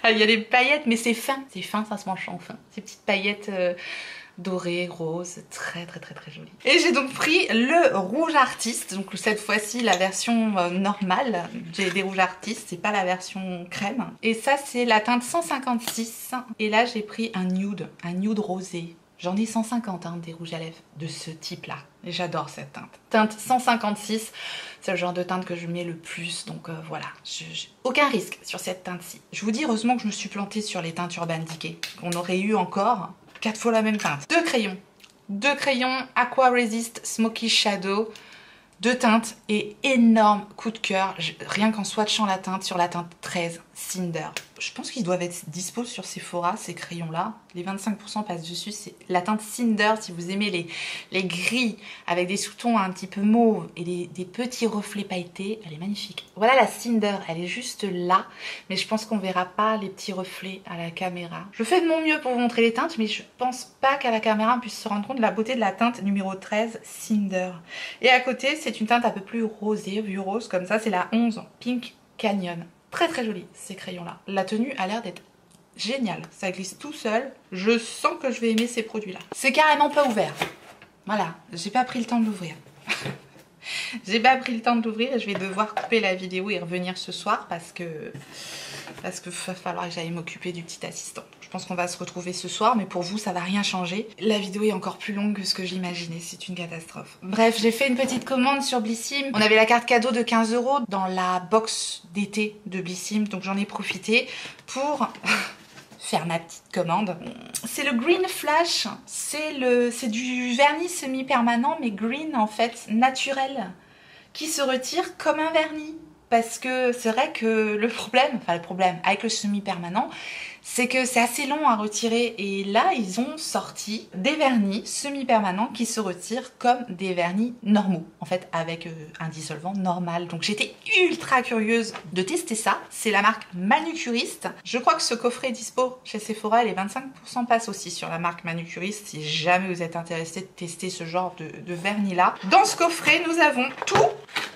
Il y a des paillettes, mais c'est fin. C'est fin, ça se mange enfin. Ces petites paillettes doré, rose, très très très très joli. Et j'ai donc pris le rouge artiste, donc cette fois-ci la version normale. J'ai des rouges artistes, c'est pas la version crème. Et ça c'est la teinte 156. Et là j'ai pris un nude rosé. J'en ai 150 hein, des rouges à lèvres de ce type-là. Et j'adore cette teinte. Teinte 156, c'est le genre de teinte que je mets le plus. Donc voilà, aucun risque sur cette teinte-ci. Je vous dis heureusement que je me suis plantée sur les teintes Urban Decay. On aurait eu encore 4 fois la même teinte. Deux crayons Aqua Resist Smoky Shadow. 2 teintes et énorme coup de cœur, rien qu'en swatchant la teinte sur la teinte 13 Cinder. Je pense qu'ils doivent être dispo sur Sephora, ces crayons-là. Les 25% passent dessus. C'est la teinte Cinder, si vous aimez les gris avec des sous-tons un petit peu mauve et des petits reflets pailletés, elle est magnifique. Voilà la Cinder, elle est juste là, mais je pense qu'on verra pas les petits reflets à la caméra. Je fais de mon mieux pour vous montrer les teintes, mais je pense pas qu'à la caméra on puisse se rendre compte de la beauté de la teinte numéro 13 Cinder. Et à côté, c'est une teinte un peu plus rosée, vue rose comme ça, c'est la 11 Pink Canyon. Très très joli ces crayons là. La tenue a l'air d'être géniale, ça glisse tout seul. Je sens que je vais aimer ces produits là. C'est carrément pas ouvert. Voilà, j'ai pas pris le temps de l'ouvrir. J'ai pas pris le temps de l'ouvrir et je vais devoir couper la vidéo et revenir ce soir parce que va falloir que j'aille m'occuper du petit assistant. Je pense qu'on va se retrouver ce soir, mais pour vous ça va rien changer. La vidéo est encore plus longue que ce que j'imaginais, c'est une catastrophe. Bref, j'ai fait une petite commande sur Blissim. On avait la carte cadeau de 15 € dans la box d'été de Blissim, donc j'en ai profité pour faire ma petite commande. C'est le Green Flash, c'est du vernis semi-permanent, mais green en fait, naturel, qui se retire comme un vernis. Parce que c'est vrai que le problème avec le semi-permanent, c'est que c'est assez long à retirer. Et là, ils ont sorti des vernis semi-permanents qui se retirent comme des vernis normaux. En fait, avec un dissolvant normal. Donc j'étais ultra curieuse de tester ça. C'est la marque Manucuriste. Je crois que ce coffret est dispo chez Sephora. Les 25% passent aussi sur la marque Manucuriste. Si jamais vous êtes intéressé de tester ce genre de vernis-là. Dans ce coffret, nous avons tout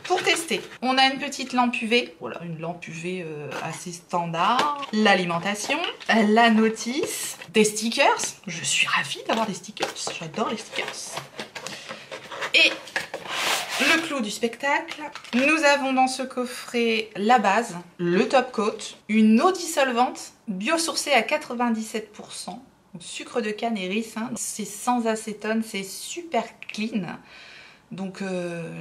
pour tester. On a une petite lampe UV, voilà, une lampe UV assez standard, l'alimentation, la notice, des stickers. Je suis ravie d'avoir des stickers, j'adore les stickers. Et le clou du spectacle. Nous avons dans ce coffret la base, le top coat, une eau dissolvante biosourcée à 97%. Sucre de canne et ricin, c'est sans acétone, c'est super clean. Donc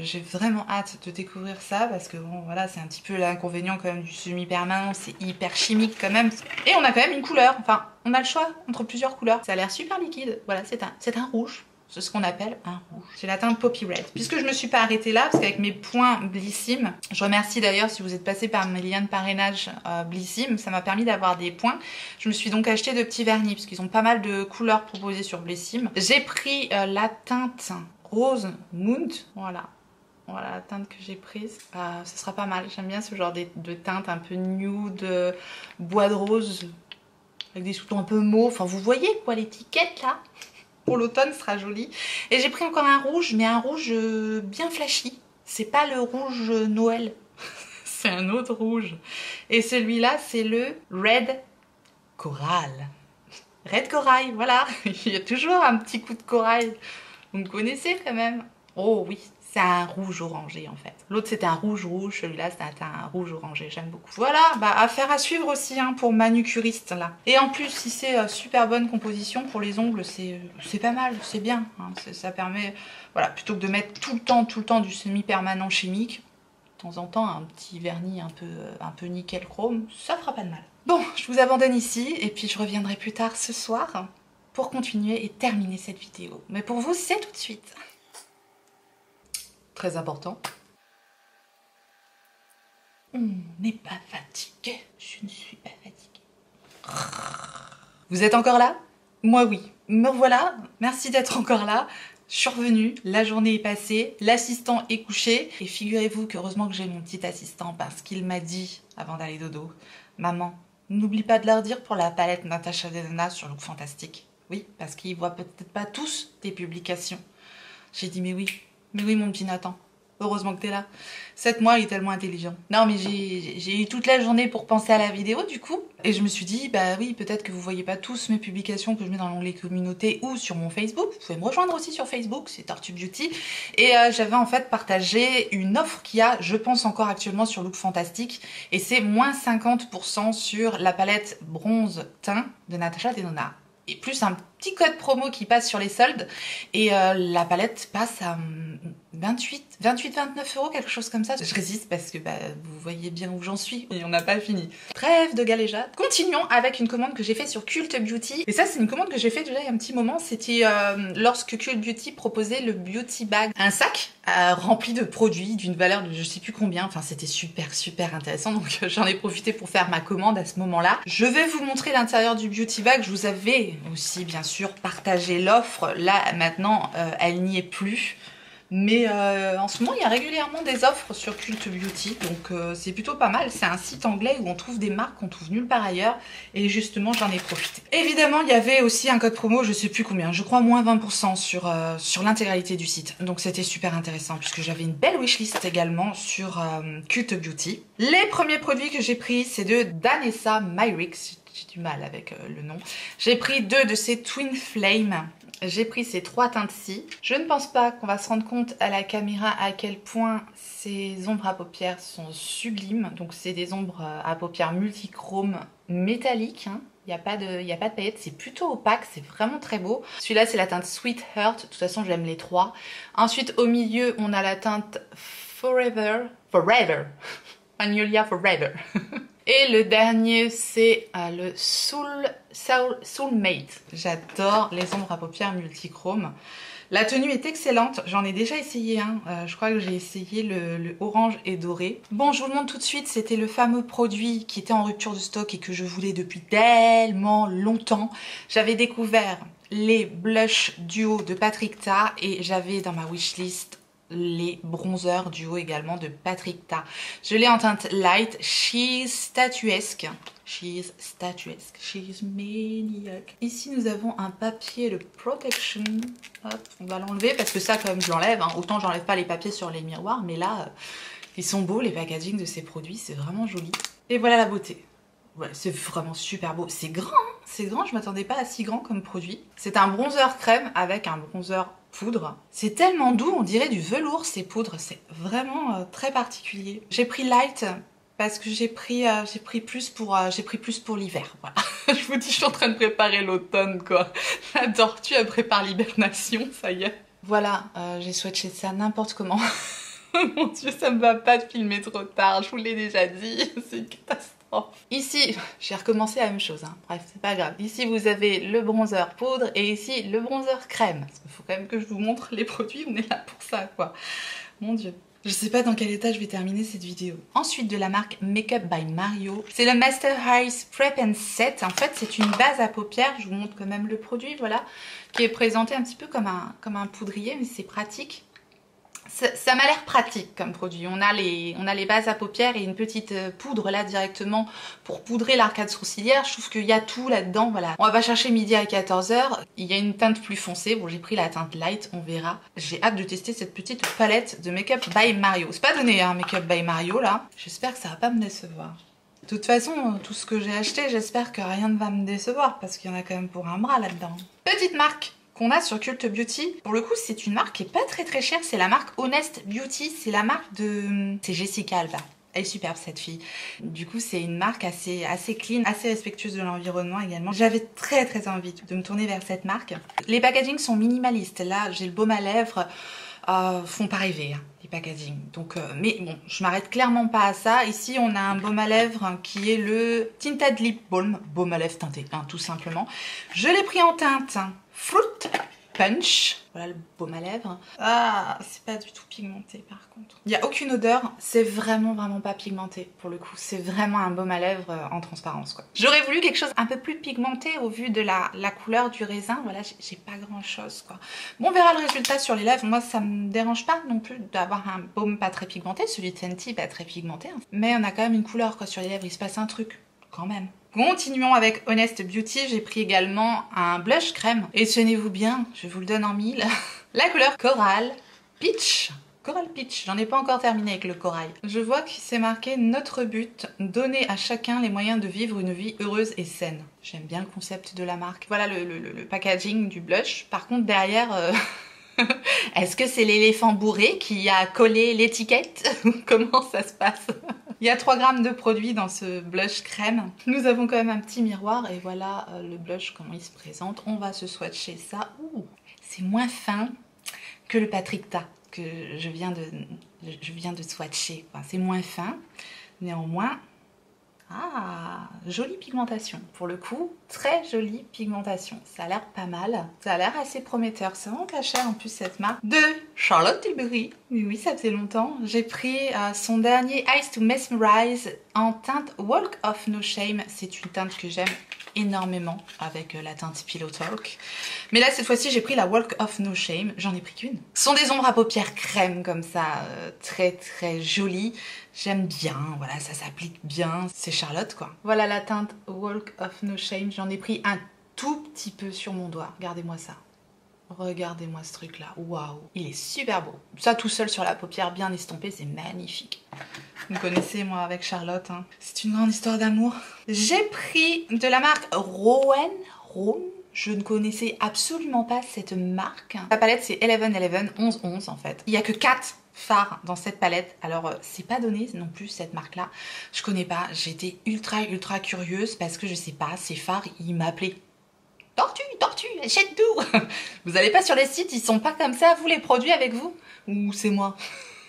j'ai vraiment hâte de découvrir ça parce que bon voilà, c'est un petit peu l'inconvénient quand même du semi-permanent, c'est hyper chimique quand même. Et on a quand même une couleur, enfin on a le choix entre plusieurs couleurs. Ça a l'air super liquide, voilà, c'est un rouge. C'est ce qu'on appelle un rouge. C'est la teinte Poppy Red. Puisque je me suis pas arrêtée là, parce qu'avec mes points Blissim, je remercie d'ailleurs si vous êtes passé par mes liens de parrainage Blissim, ça m'a permis d'avoir des points. Je me suis donc acheté de petits vernis, parce qu'ils ont pas mal de couleurs proposées sur Blissim. J'ai pris la teinte Rose Moon, voilà la teinte que j'ai prise. Ce sera pas mal, j'aime bien ce genre de teinte un peu nude, bois de rose, avec des sous-tons un peu mauve. Enfin vous voyez quoi, l'étiquette là. Pour l'automne sera joli. Et j'ai pris encore un rouge, mais un rouge bien flashy. C'est pas le rouge Noël, c'est un autre rouge. Et celui-là, c'est le Red Coral. Red Corail, voilà. Il y a toujours un petit coup de corail. Vous me connaissez quand même. Oh oui, c'est un rouge orangé en fait. L'autre c'était un rouge rouge, celui-là c'était un rouge orangé, j'aime beaucoup. Voilà, affaire à suivre aussi hein, pour Manucuriste là. Et en plus, si c'est super bonne composition pour les ongles, c'est pas mal, c'est bien. Hein, ça permet, voilà, plutôt que de mettre tout le temps du semi-permanent chimique, de temps en temps un petit vernis un peu nickel chrome, ça fera pas de mal. Bon, je vous abandonne ici et puis je reviendrai plus tard ce soir pour continuer et terminer cette vidéo. Mais pour vous, c'est tout de suite. Très important. On n'est pas fatigué. Je ne suis pas fatiguée. Vous êtes encore là? Moi oui. Me voilà. Merci d'être encore là. Je suis revenue, la journée est passée, l'assistant est couché. Et figurez-vous qu'heureusement que j'ai mon petit assistant parce qu'il m'a dit, avant d'aller dodo, maman, n'oublie pas de leur dire pour la palette Natasha Denona sur Look Fantastique. Oui, parce qu'ils voient peut-être pas tous tes publications. J'ai dit mais oui mon petit Nathan, heureusement que t'es là. 7 mois, il est tellement intelligent. Non, mais j'ai eu toute la journée pour penser à la vidéo, du coup. Et je me suis dit, bah oui, peut-être que vous voyez pas tous mes publications que je mets dans l'onglet communauté ou sur mon Facebook. Vous pouvez me rejoindre aussi sur Facebook, c'est Tortue Beauty. Et j'avais en fait partagé une offre qu'il y a, je pense encore actuellement sur Look Fantastique. Et c'est moins 50% sur la palette bronze teint de Natasha Denona. Et plus un petit code promo qui passe sur les soldes. Et la palette passe à 28-29 euros, quelque chose comme ça. Je résiste parce que vous voyez bien où j'en suis et on n'a pas fini. Trêve de galéjade. Continuons avec une commande que j'ai faite sur Cult Beauty. Et ça, c'est une commande que j'ai faite déjà il y a un petit moment. C'était lorsque Cult Beauty proposait le Beauty Bag. Un sac rempli de produits d'une valeur de je sais plus combien. Enfin, c'était super intéressant. Donc j'en ai profité pour faire ma commande à ce moment-là. Je vais vous montrer l'intérieur du Beauty Bag. Je vous avais aussi, bien sûr, partagé l'offre. Là, maintenant, elle n'y est plus. Mais en ce moment, il y a régulièrement des offres sur Cult Beauty, donc c'est plutôt pas mal. C'est un site anglais où on trouve des marques qu'on trouve nulle part ailleurs, et justement, j'en ai profité. Évidemment, il y avait aussi un code promo, je sais plus combien, je crois moins 20% sur l'intégralité du site. Donc c'était super intéressant, puisque j'avais une belle wishlist également sur Cult Beauty. Les premiers produits que j'ai pris, c'est de Danessa Myricks. J'ai du mal avec le nom. J'ai pris 2 de ces Twin Flame. J'ai pris ces 3 teintes-ci. Je ne pense pas qu'on va se rendre compte à la caméra à quel point ces ombres à paupières sont sublimes. Donc c'est des ombres à paupières multichrome métalliques. Hein. Il n'y a pas de paillettes, c'est plutôt opaque, c'est vraiment très beau. Celui-là, c'est la teinte Sweet Heart. De toute façon, j'aime les 3. Ensuite, au milieu, on a la teinte Forever. Magnolia Forever. Et le dernier, c'est le Soulmate. J'adore les ombres à paupières multichrome. La tenue est excellente, j'en ai déjà essayé un. Je crois que j'ai essayé le orange et doré. Bon, je vous le montre tout de suite, c'était le fameux produit qui était en rupture de stock et que je voulais depuis tellement longtemps. J'avais découvert les blushs duo de Patrick Ta et j'avais dans ma wishlist les bronzers duo également de Patrick Ta. Je l'ai en teinte light, she's statuesque. She's statuesque, she's maniac. Ici nous avons un papier, le Protection. Hop, on va l'enlever parce que ça quand même je l'enlève. Hein. Autant j'enlève pas les papiers sur les miroirs, mais là ils sont beaux les packaging de ces produits, c'est vraiment joli. Et voilà la beauté. Ouais, c'est vraiment super beau. C'est grand, hein, c'est grand, je m'attendais pas à si grand comme produit. C'est un bronzer crème avec un bronzer poudre. C'est tellement doux, on dirait du velours ces poudres, c'est vraiment très particulier. J'ai pris light parce que j'ai pris plus pour l'hiver. Voilà. Je vous dis, je suis en train de préparer l'automne quoi. La tortue elle prépare l'hibernation, ça y est. Voilà, j'ai swatché ça n'importe comment. Mon dieu, ça me va pas de filmer trop tard, je vous l'ai déjà dit, c'est une catastrophe. Ici, j'ai recommencé la même chose, hein. Bref, c'est pas grave. Ici, vous avez le bronzer poudre et ici, le bronzer crème. Parce qu'il faut quand même que je vous montre les produits, on est là pour ça, quoi. Mon dieu. Je sais pas dans quel état je vais terminer cette vidéo. Ensuite, de la marque Makeup by Mario. C'est le Master Eyes Prep and Set. En fait, c'est une base à paupières. Je vous montre quand même le produit, voilà. Qui est présenté un petit peu comme un poudrier, mais c'est pratique. Ça m'a l'air pratique comme produit. On a les bases à paupières et une petite poudre là directement pour poudrer l'arcade sourcilière. Je trouve qu'il y a tout là-dedans, voilà. On va pas chercher midi à 14 h. Il y a une teinte plus foncée. Bon, j'ai pris la teinte light, on verra. J'ai hâte de tester cette petite palette de Makeup by Mario. C'est pas donné, hein, Makeup by Mario là. J'espère que ça va pas me décevoir. De toute façon, tout ce que j'ai acheté, j'espère que rien ne va me décevoir parce qu'il y en a quand même pour un bras là-dedans. Petite marque qu'on a sur Cult Beauty. Pour le coup, c'est une marque qui est pas très chère. C'est la marque Honest Beauty. C'est la marque de... C'est Jessica Alba. Elle est superbe cette fille. Du coup, c'est une marque assez clean, assez respectueuse de l'environnement également. J'avais très envie de me tourner vers cette marque. Les packagings sont minimalistes. Là, j'ai le baume à lèvres. Font pas rêver, hein, les packaging. Donc, mais bon, je m'arrête clairement pas à ça. Ici, on a un baume à lèvres qui est le Tinted Lip Balm. Baume à lèvres teinté, hein, tout simplement. Je l'ai pris en teinte Fruit Punch. Voilà le baume à lèvres. Ah, c'est pas du tout pigmenté par contre. Il n'y a aucune odeur, c'est vraiment pas pigmenté pour le coup. C'est vraiment un baume à lèvres en transparence quoi. J'aurais voulu quelque chose un peu plus pigmenté au vu de la couleur du raisin. Voilà, j'ai pas grand chose quoi. Bon, on verra le résultat sur les lèvres. Moi, ça me dérange pas non plus d'avoir un baume pas très pigmenté. Celui de Fenty pas très pigmenté. Hein. Mais on a quand même une couleur quoi sur les lèvres. Il se passe un truc quand même. Continuons avec Honest Beauty, j'ai pris également un blush crème. Et tenez-vous bien, je vous le donne en mille. La couleur Coral Peach. Coral Peach, j'en ai pas encore terminé avec le corail. Je vois qu'il s'est marqué notre but, donner à chacun les moyens de vivre une vie heureuse et saine. J'aime bien le concept de la marque. Voilà le packaging du blush. Par contre derrière, est-ce que c'est l'éléphant bourré qui a collé l'étiquette? Comment ça se passe? Il y a 3 grammes de produit dans ce blush crème. Nous avons quand même un petit miroir et voilà le blush comment il se présente. On va se swatcher ça. Ouh, c'est moins fin que le Patrick Ta que je viens de swatcher. Enfin, c'est moins fin, néanmoins. Ah, jolie pigmentation. Pour le coup, très jolie pigmentation. Ça a l'air pas mal. Ça a l'air assez prometteur. C'est vraiment pas cher en plus cette marque. De Charlotte Tilbury. Oui, ça faisait longtemps. J'ai pris son dernier Eyes to Mesmerize en teinte Walk of No Shame. C'est une teinte que j'aime énormément avec la teinte Pillow Talk. Mais là, cette fois-ci, j'ai pris la Walk of No Shame. J'en ai pris qu'une. Ce sont des ombres à paupières crème comme ça, très très jolies. J'aime bien, voilà, ça s'applique bien. C'est Charlotte, quoi. Voilà la teinte Walk of No Shame. J'en ai pris un tout petit peu sur mon doigt. Regardez-moi ça. Regardez-moi ce truc-là. Waouh, il est super beau. Ça tout seul sur la paupière bien estompée, c'est magnifique. Vous connaissez, moi, avec Charlotte, hein. C'est une grande histoire d'amour. J'ai pris de la marque Rowan. Je ne connaissais absolument pas cette marque. La palette, c'est 11-11, 11-11 en fait. Il n'y a que 4 fards dans cette palette. Alors, c'est pas donné non plus cette marque-là. Je connais pas. J'étais ultra curieuse parce que je sais pas, ces fards, ils m'appelaient. Tortue, achète tout. Vous allez pas sur les sites, ils sont pas comme ça, vous les produits avec vous? Ou c'est moi?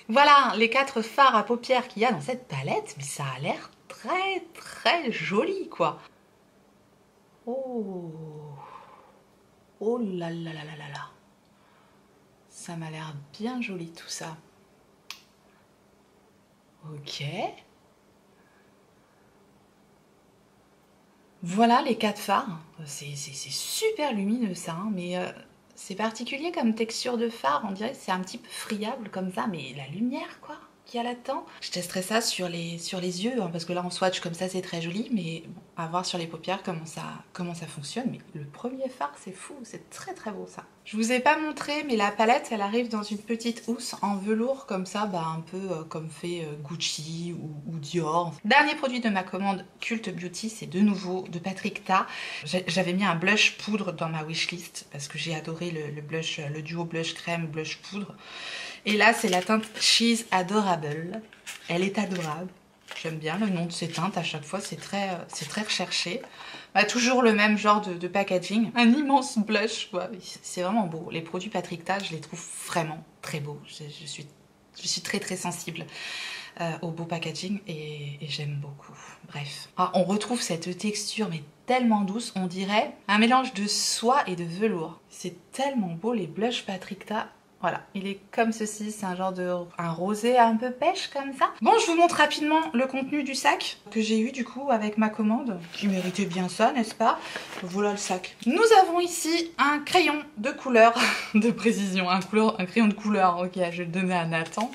Voilà les 4 fards à paupières qu'il y a dans cette palette, mais ça a l'air très joli, quoi. Oh là. Ça m'a l'air bien joli tout ça. Ok. Voilà les 4 fards. C'est super lumineux ça, hein, mais c'est particulier comme texture de fard. On dirait que c'est un petit peu friable comme ça, mais la lumière quoi qu'il y a là-dedans. Je testerai ça sur les yeux, hein, parce que là en swatch comme ça c'est très joli, mais bon, à voir sur les paupières comment ça fonctionne. Mais le premier fard c'est fou, c'est très beau ça. Je vous ai pas montré, mais la palette elle arrive dans une petite housse en velours comme ça, bah, un peu comme fait Gucci ou Dior. Dernier produit de ma commande Cult Beauty, c'est de nouveau de Patrick Ta. J'avais mis un blush poudre dans ma wishlist parce que j'ai adoré le blush, le duo blush crème, blush poudre. Et là, c'est la teinte She's Adorable. Elle est adorable. J'aime bien le nom de ces teintes. À chaque fois, c'est très recherché. Bah, toujours le même genre de packaging. Un immense blush. Ouais, c'est vraiment beau. Les produits Patrick Ta, je les trouve vraiment très beaux. Je suis très sensible au beau packaging et j'aime beaucoup. Bref. Ah, on retrouve cette texture, mais tellement douce. On dirait un mélange de soie et de velours. C'est tellement beau, les blushs Patrick Ta. Voilà, il est comme ceci, c'est un genre un rosé un peu pêche comme ça. Bon, je vous montre rapidement le contenu du sac que j'ai eu du coup avec ma commande, qui méritait bien ça, n'est-ce pas? Voilà le sac. Nous avons ici un crayon de couleur, de précision, un crayon de couleur, ok, je vais le donner à Nathan.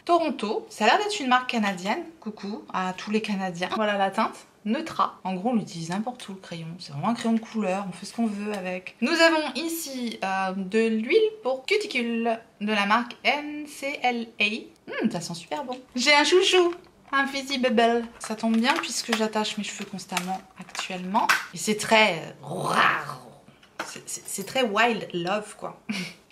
Toronto, ça a l'air d'être une marque canadienne, coucou à tous les Canadiens. Voilà la teinte. Neutra. En gros, on l'utilise n'importe où le crayon. C'est vraiment un crayon de couleur, on fait ce qu'on veut avec. Nous avons ici de l'huile pour cuticule de la marque NCLA. Ça sent super bon. J'ai un chouchou, un Fizzy Bubble. Ça tombe bien puisque j'attache mes cheveux constamment actuellement. Et c'est très... c'est très wild love quoi.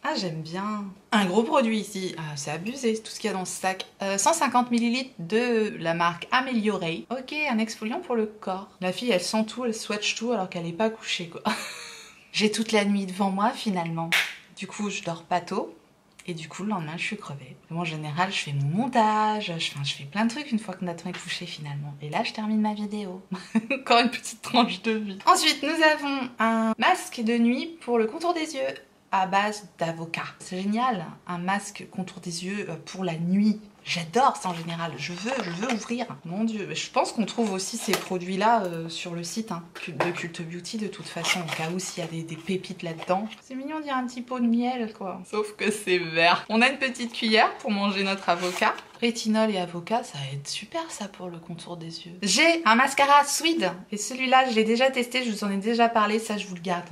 Ah, j'aime bien. Un gros produit ici. Ah, c'est abusé tout ce qu'il y a dans ce sac. 150 ml de la marque Améliorée. Ok, un exfoliant pour le corps. La fille, elle sent tout, elle swatch tout alors qu'elle n'est pas couchée, quoi. J'ai toute la nuit devant moi, finalement. Du coup, je dors pas tôt. Et du coup, le lendemain, je suis crevée. Moi, en général, je fais mon montage, je fais plein de trucs une fois que Nathan est couché, finalement. Et là, je termine ma vidéo. Encore une petite tranche de vie. Ensuite, nous avons un masque de nuit pour le contour des yeux à base d'avocat. C'est génial, un masque contour des yeux pour la nuit. J'adore ça en général, je veux ouvrir. Mon dieu, je pense qu'on trouve aussi ces produits-là sur le site hein, de Cult Beauty de toute façon, au cas où s'il y a des pépites là-dedans. C'est mignon de dire un petit pot de miel quoi. Sauf que c'est vert. On a une petite cuillère pour manger notre avocat. Rétinol et avocat, ça va être super ça pour le contour des yeux. J'ai un mascara Swede et celui-là je l'ai déjà testé, je vous en ai déjà parlé, ça je vous le garde.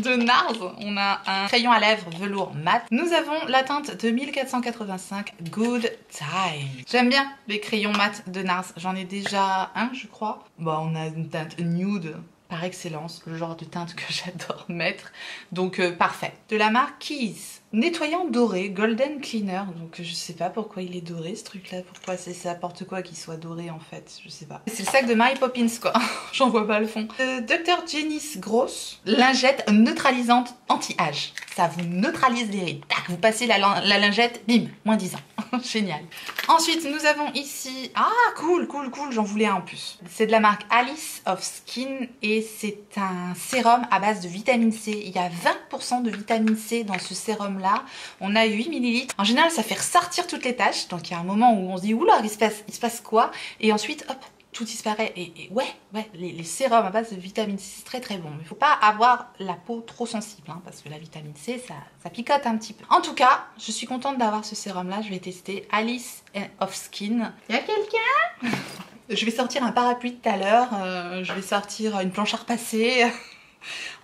de NARS, on a un crayon à lèvres velours mat. Nous avons la teinte de 1485 Good Time. J'aime bien les crayons mat de NARS. J'en ai déjà un, je crois. Bon, on a une teinte nude par excellence, le genre de teinte que j'adore mettre. Donc parfait. De la marque Keys. Nettoyant doré, Golden Cleaner. Donc je sais pas pourquoi il est doré ce truc là. Pourquoi c'est n'importe quoi qu'il soit doré en fait. Je sais pas. C'est le sac de Mary Poppins quoi. J'en vois pas le fond. Dr. Jenny's Grosse. Lingette neutralisante anti-âge. Ça vous neutralise les rides. Tac, vous passez la lingette, bim, moins 10 ans. Génial. Ensuite nous avons ici... Ah cool, cool, cool. J'en voulais un en plus. C'est de la marque Alice of Skin. Et c'est un sérum à base de vitamine C. Il y a 20% de vitamine C dans ce sérum là. On a 8 ml. En général, ça fait ressortir toutes les taches. Donc, il y a un moment où on se dit, oula, il se passe quoi? Et ensuite, hop, tout disparaît. Et ouais, les sérums à base de vitamine C, c'est très très bon. Mais il ne faut pas avoir la peau trop sensible, hein, parce que la vitamine C, ça picote un petit peu. En tout cas, je suis contente d'avoir ce sérum-là. Je vais tester Alice of Skin. Il y a quelqu'un? Je vais sortir un parapluie tout à l'heure. Je vais sortir une planche à repasser.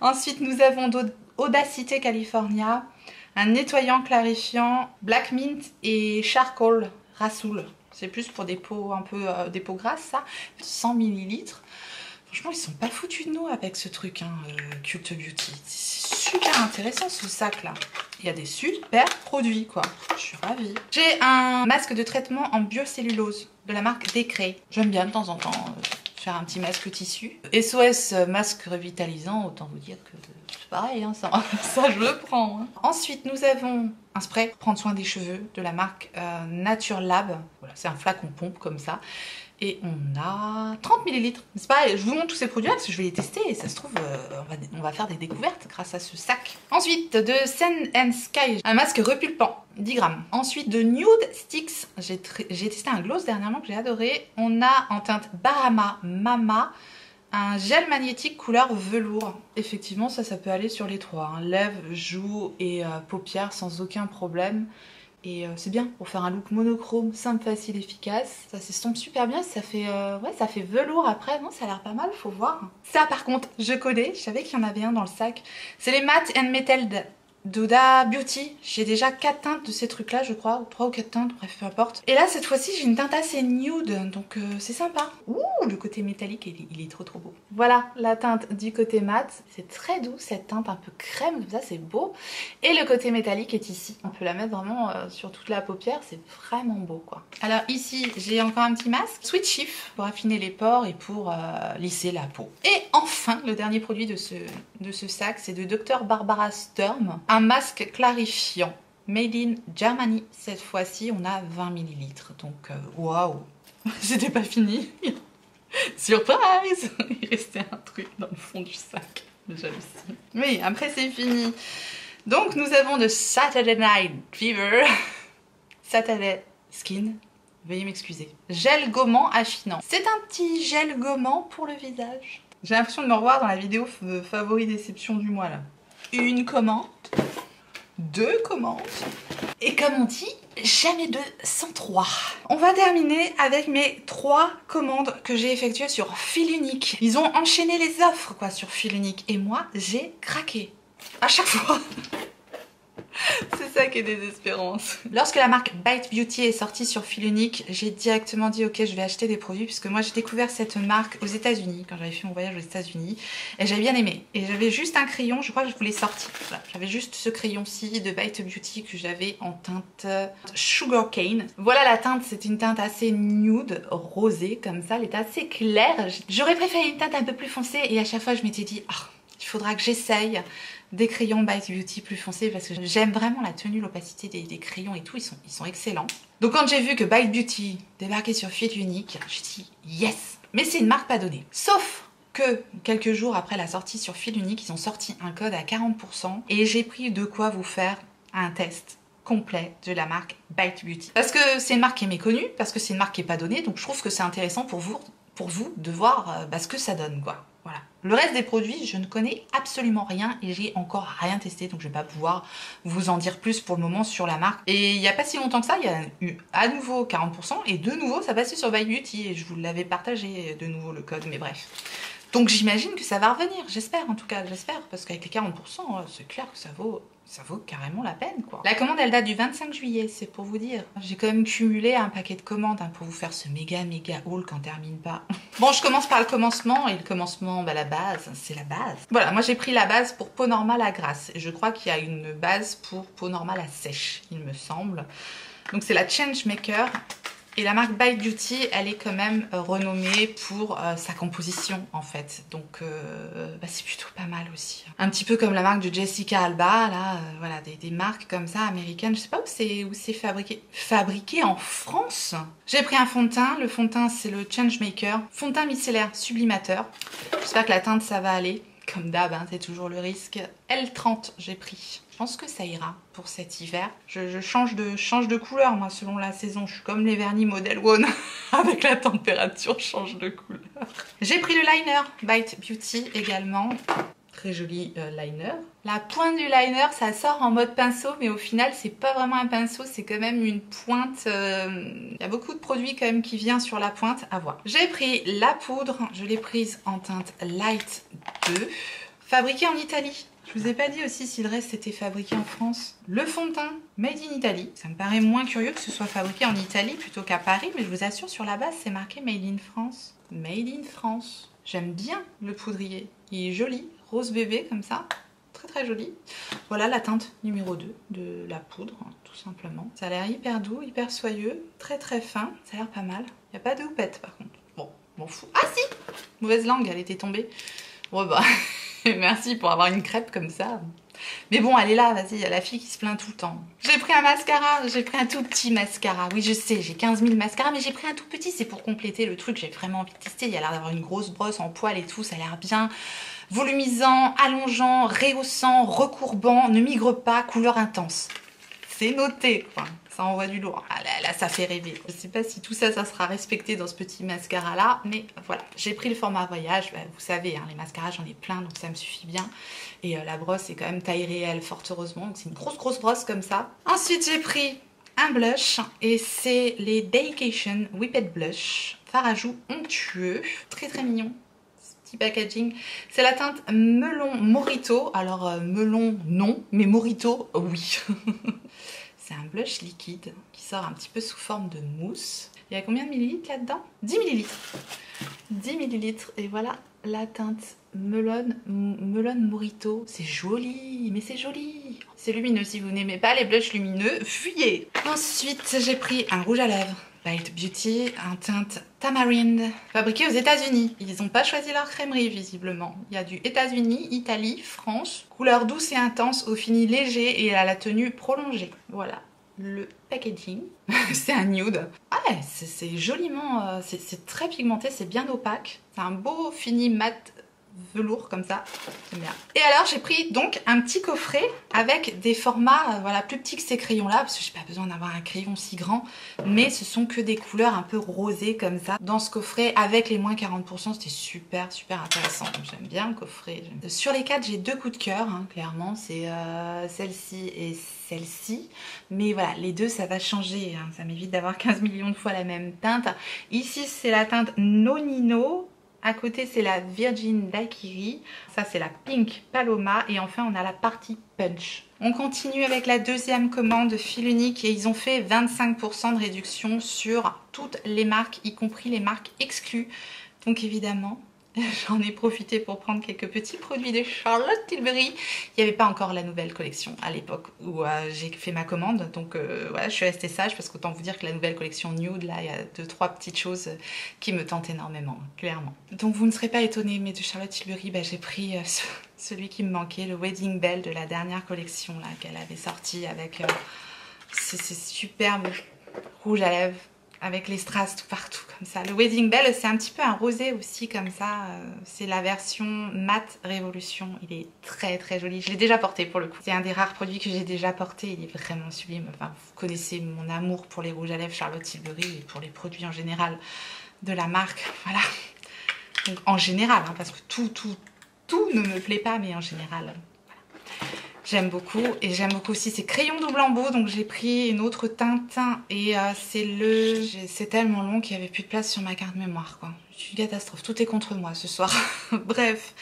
Ensuite, nous avons Audacité California. Un nettoyant clarifiant Black Mint et Charcoal Rasoul. C'est plus pour des peaux un peu des peaux grasses ça. 100 ml. Franchement ils sont pas foutus de nous avec ce truc hein, Cult Beauty. C'est super intéressant ce sac là. Il y a des super produits quoi. Je suis ravie. J'ai un masque de traitement en biocellulose de la marque Decray. J'aime bien de temps en temps faire un petit masque tissu. SOS masque revitalisant, autant vous dire que c'est pareil, hein, ça je le prends. Hein. Ensuite, nous avons un spray pour prendre soin des cheveux de la marque Nature Lab. Voilà, c'est un flacon pompe comme ça. Et on a 30 ml. C'est pas, je vous montre tous ces produits là parce que je vais les tester et ça se trouve, on va faire des découvertes grâce à ce sac. Ensuite, de Sand and Sky, un masque repulpant, 10 grammes. Ensuite, de Nude Sticks, j'ai testé un gloss dernièrement que j'ai adoré. On a en teinte Bahama Mama un gel magnétique couleur velours. Effectivement, ça peut aller sur les trois. Hein. Lèvres, joues et paupières sans aucun problème. Et c'est bien pour faire un look monochrome, simple, facile, efficace. Ça s'estompe super bien, ça fait, ouais, ça fait velours après. Non, ça a l'air pas mal, faut voir. Ça par contre, je connais, je savais qu'il y en avait un dans le sac. C'est les Matte and Metal d'Huda Beauty. J'ai déjà 4 teintes de ces trucs là je crois, ou 3 ou 4 teintes, bref peu importe. Et là cette fois-ci j'ai une teinte assez nude, donc c'est sympa. Ouh, le côté métallique il est trop trop beau. Voilà la teinte du côté mat, c'est très doux cette teinte un peu crème comme ça, c'est beau. Et le côté métallique est ici, on peut la mettre vraiment sur toute la paupière, c'est vraiment beau quoi. Alors ici j'ai encore un petit masque, Sweet Shift pour affiner les pores et pour lisser la peau. Et enfin le dernier produit de ce sac, c'est de Dr Barbara Sturm. Un masque clarifiant made in Germany. Cette fois-ci, on a 20 ml. Donc, waouh, c'était pas fini. Surprise. Il restait un truc dans le fond du sac. Jalousie. Oui, après c'est fini. Donc, nous avons de Saturday Night Fever. Saturday Skin. Veuillez m'excuser. Gel gommant affinant. C'est un petit gel gommant pour le visage. J'ai l'impression de me revoir dans la vidéo favori déception du mois là. Une commande, 2 commandes, et comme on dit, jamais 2 sans 3. On va terminer avec mes 3 commandes que j'ai effectuées sur Fil Unique. Ils ont enchaîné les offres quoi sur Fil Unique, et moi j'ai craqué. À chaque fois. C'est ça qui est désespérant. Lorsque la marque Bite Beauty est sortie sur Fil Unique, j'ai directement dit ok je vais acheter des produits puisque moi j'ai découvert cette marque aux États-Unis quand j'avais fait mon voyage aux États-Unis et j'avais bien aimé. Et j'avais juste un crayon, je crois que je vous l'ai sorti. Voilà, j'avais juste ce crayon-ci de Bite Beauty que j'avais en teinte Sugar Cane. Voilà la teinte, c'est une teinte assez nude, rosée comme ça, elle est assez claire. J'aurais préféré une teinte un peu plus foncée et à chaque fois je m'étais dit oh, il faudra que j'essaye des crayons Bite Beauty plus foncés parce que j'aime vraiment la tenue, l'opacité des crayons et tout, ils sont excellents. Donc quand j'ai vu que Bite Beauty débarquait sur Fil Unique, j'ai dit yes. Mais c'est une marque pas donnée. Sauf que quelques jours après la sortie sur Fil Unique, ils ont sorti un code à 40% et j'ai pris de quoi vous faire un test complet de la marque Bite Beauty. Parce que c'est une marque qui est méconnue, parce que c'est une marque qui est pas donnée, donc je trouve que c'est intéressant pour vous de voir ce que ça donne quoi. Voilà. Le reste des produits, je ne connais absolument rien et j'ai encore rien testé, donc je vais pas pouvoir vous en dire plus pour le moment sur la marque. Et il n'y a pas si longtemps que ça, il y a eu à nouveau 40% et de nouveau ça passait sur Bite Beauty et je vous l'avais partagé de nouveau le code, mais bref. Donc j'imagine que ça va revenir, j'espère en tout cas, j'espère, parce qu'avec les 40%, c'est clair que ça vaut carrément la peine quoi. La commande elle date du 25 juillet, c'est pour vous dire. J'ai quand même cumulé un paquet de commandes pour vous faire ce méga haul qu'on termine pas. Bon, je commence par le commencement, et le commencement, bah, la base, c'est la base. Voilà, moi j'ai pris la base pour peau normale à grasse. Je crois qu'il y a une base pour peau normale à sèche, il me semble. Donc c'est la Changemaker. Et la marque Bite Beauty, elle est quand même renommée pour sa composition en fait. Donc bah, c'est plutôt pas mal aussi. Un petit peu comme la marque de Jessica Alba, là, voilà, des marques comme ça américaines. Je sais pas où c'est fabriqué. Fabriqué en France. J'ai pris un fond de teint. Le fond de teint, c'est le Changemaker. Fond de teint micellaire sublimateur. J'espère que la teinte, ça va aller. Comme d'hab, hein, c'est toujours le risque. L30, j'ai pris. Je pense que ça ira pour cet hiver. Je change de couleur, moi, selon la saison. Je suis comme les vernis Model One. Avec la température, je change de couleur. J'ai pris le liner Bite Beauty également. Très joli liner. La pointe du liner, ça sort en mode pinceau, mais au final, c'est pas vraiment un pinceau, c'est quand même une pointe. Il y a beaucoup de produits quand même qui viennent sur la pointe, à voir. J'ai pris la poudre, je l'ai prise en teinte Light 2, fabriquée en Italie. Je vous ai pas dit aussi si le reste était fabriqué en France. Le fond de teint Made in Italy. Ça me paraît moins curieux que ce soit fabriqué en Italie plutôt qu'à Paris, mais je vous assure, sur la base, c'est marqué Made in France. Made in France. J'aime bien le poudrier. Il est joli, rose bébé comme ça. Très très joli. Voilà la teinte numéro 2 de la poudre, tout simplement. Ça a l'air hyper doux, hyper soyeux, très très fin. Ça a l'air pas mal. Il n'y a pas de houppette par contre. Bon, m'en fous. Ah si! Mauvaise langue, elle était tombée. Bon bah... Merci pour avoir une crêpe comme ça. Mais bon, elle est là, vas-y, il y a la fille qui se plaint tout le temps. J'ai pris un mascara, j'ai pris un tout petit mascara. Oui, je sais, j'ai 15 000 mascaras, mais j'ai pris un tout petit, c'est pour compléter le truc. J'ai vraiment envie de tester. Il y a l'air d'avoir une grosse brosse en poil et tout, ça a l'air bien. Volumisant, allongeant, rehaussant, recourbant, ne migre pas, couleur intense. C'est noté, quoi. Ça envoie du lourd. Ah là, ça fait rêver. Je sais pas si tout ça, ça sera respecté dans ce petit mascara là, mais voilà. J'ai pris le format voyage. Bah, vous savez, hein, les mascaras, j'en ai plein, donc ça me suffit bien. Et la brosse est quand même taille réelle, fort heureusement. Donc c'est une grosse brosse comme ça. Ensuite, j'ai pris un blush et c'est les Daycation Whipped Blush. Fard à joues onctueux. Très très mignon. Petit packaging. C'est la teinte Melon Mojito. Alors, melon, non, mais Mojito, oui. C'est un blush liquide qui sort un petit peu sous forme de mousse. Il y a combien de millilitres là-dedans? 10 millilitres. 10 millilitres. Et voilà la teinte Melon Mojito. C'est joli, mais c'est joli. C'est lumineux. Si vous n'aimez pas les blushs lumineux, fuyez. Ensuite, j'ai pris un rouge à lèvres Bite Beauty en teinte Tamarind, fabriqué aux États-Unis. Ils n'ont pas choisi leur crèmerie visiblement. Il y a du États-Unis, Italie, France. Couleur douce et intense, au fini léger et à la tenue prolongée. Voilà le packaging. C'est un nude. Ouais, c'est joliment, c'est très pigmenté, c'est bien opaque. C'est un beau fini mat velours comme ça, j'aime bien. Et alors j'ai pris donc un petit coffret avec des formats voilà, plus petits que ces crayons là, parce que j'ai pas besoin d'avoir un crayon si grand, mais ce sont que des couleurs un peu rosées comme ça. Dans ce coffret avec les moins 40%, c'était super intéressant. J'aime bien le coffret. Sur les 4 j'ai 2 coups de cœur, hein, clairement, c'est celle-ci et celle-ci, mais voilà, les deux ça va changer, hein. Ça m'évite d'avoir 15 millions de fois la même teinte. Ici c'est la teinte Nonino. À côté, c'est la Virgin Daiquiri. Ça, c'est la Pink Paloma. Et enfin, on a la partie Punch. On continue avec la deuxième commande fil unique. Et ils ont fait 25% de réduction sur toutes les marques, y compris les marques exclues. Donc évidemment, j'en ai profité pour prendre quelques petits produits de Charlotte Tilbury. Il n'y avait pas encore la nouvelle collection à l'époque où j'ai fait ma commande. Donc voilà, je suis restée sage parce qu'autant vous dire que la nouvelle collection Nude, là, il y a 2-3 petites choses qui me tentent énormément, clairement. Donc vous ne serez pas étonnés, mais de Charlotte Tilbury, bah, j'ai pris celui qui me manquait, le Wedding Bell de la dernière collection là qu'elle avait sorti avec ces superbes rouges à lèvres. Avec les strass tout partout comme ça. Le Wedding Bell, c'est un petit peu un rosé aussi comme ça. C'est la version Matte Révolution. Il est très joli. Je l'ai déjà porté pour le coup. C'est un des rares produits que j'ai déjà porté. Il est vraiment sublime. Enfin, vous connaissez mon amour pour les rouges à lèvres Charlotte Tilbury et pour les produits en général de la marque. Voilà. Donc en général, hein, parce que tout ne me plaît pas, mais en général... Voilà. J'aime beaucoup et j'aime beaucoup aussi ces crayons double embout. Donc j'ai pris une autre teinte et c'est tellement long qu'il n'y avait plus de place sur ma carte mémoire quoi. Je suis une catastrophe, tout est contre moi ce soir. Bref,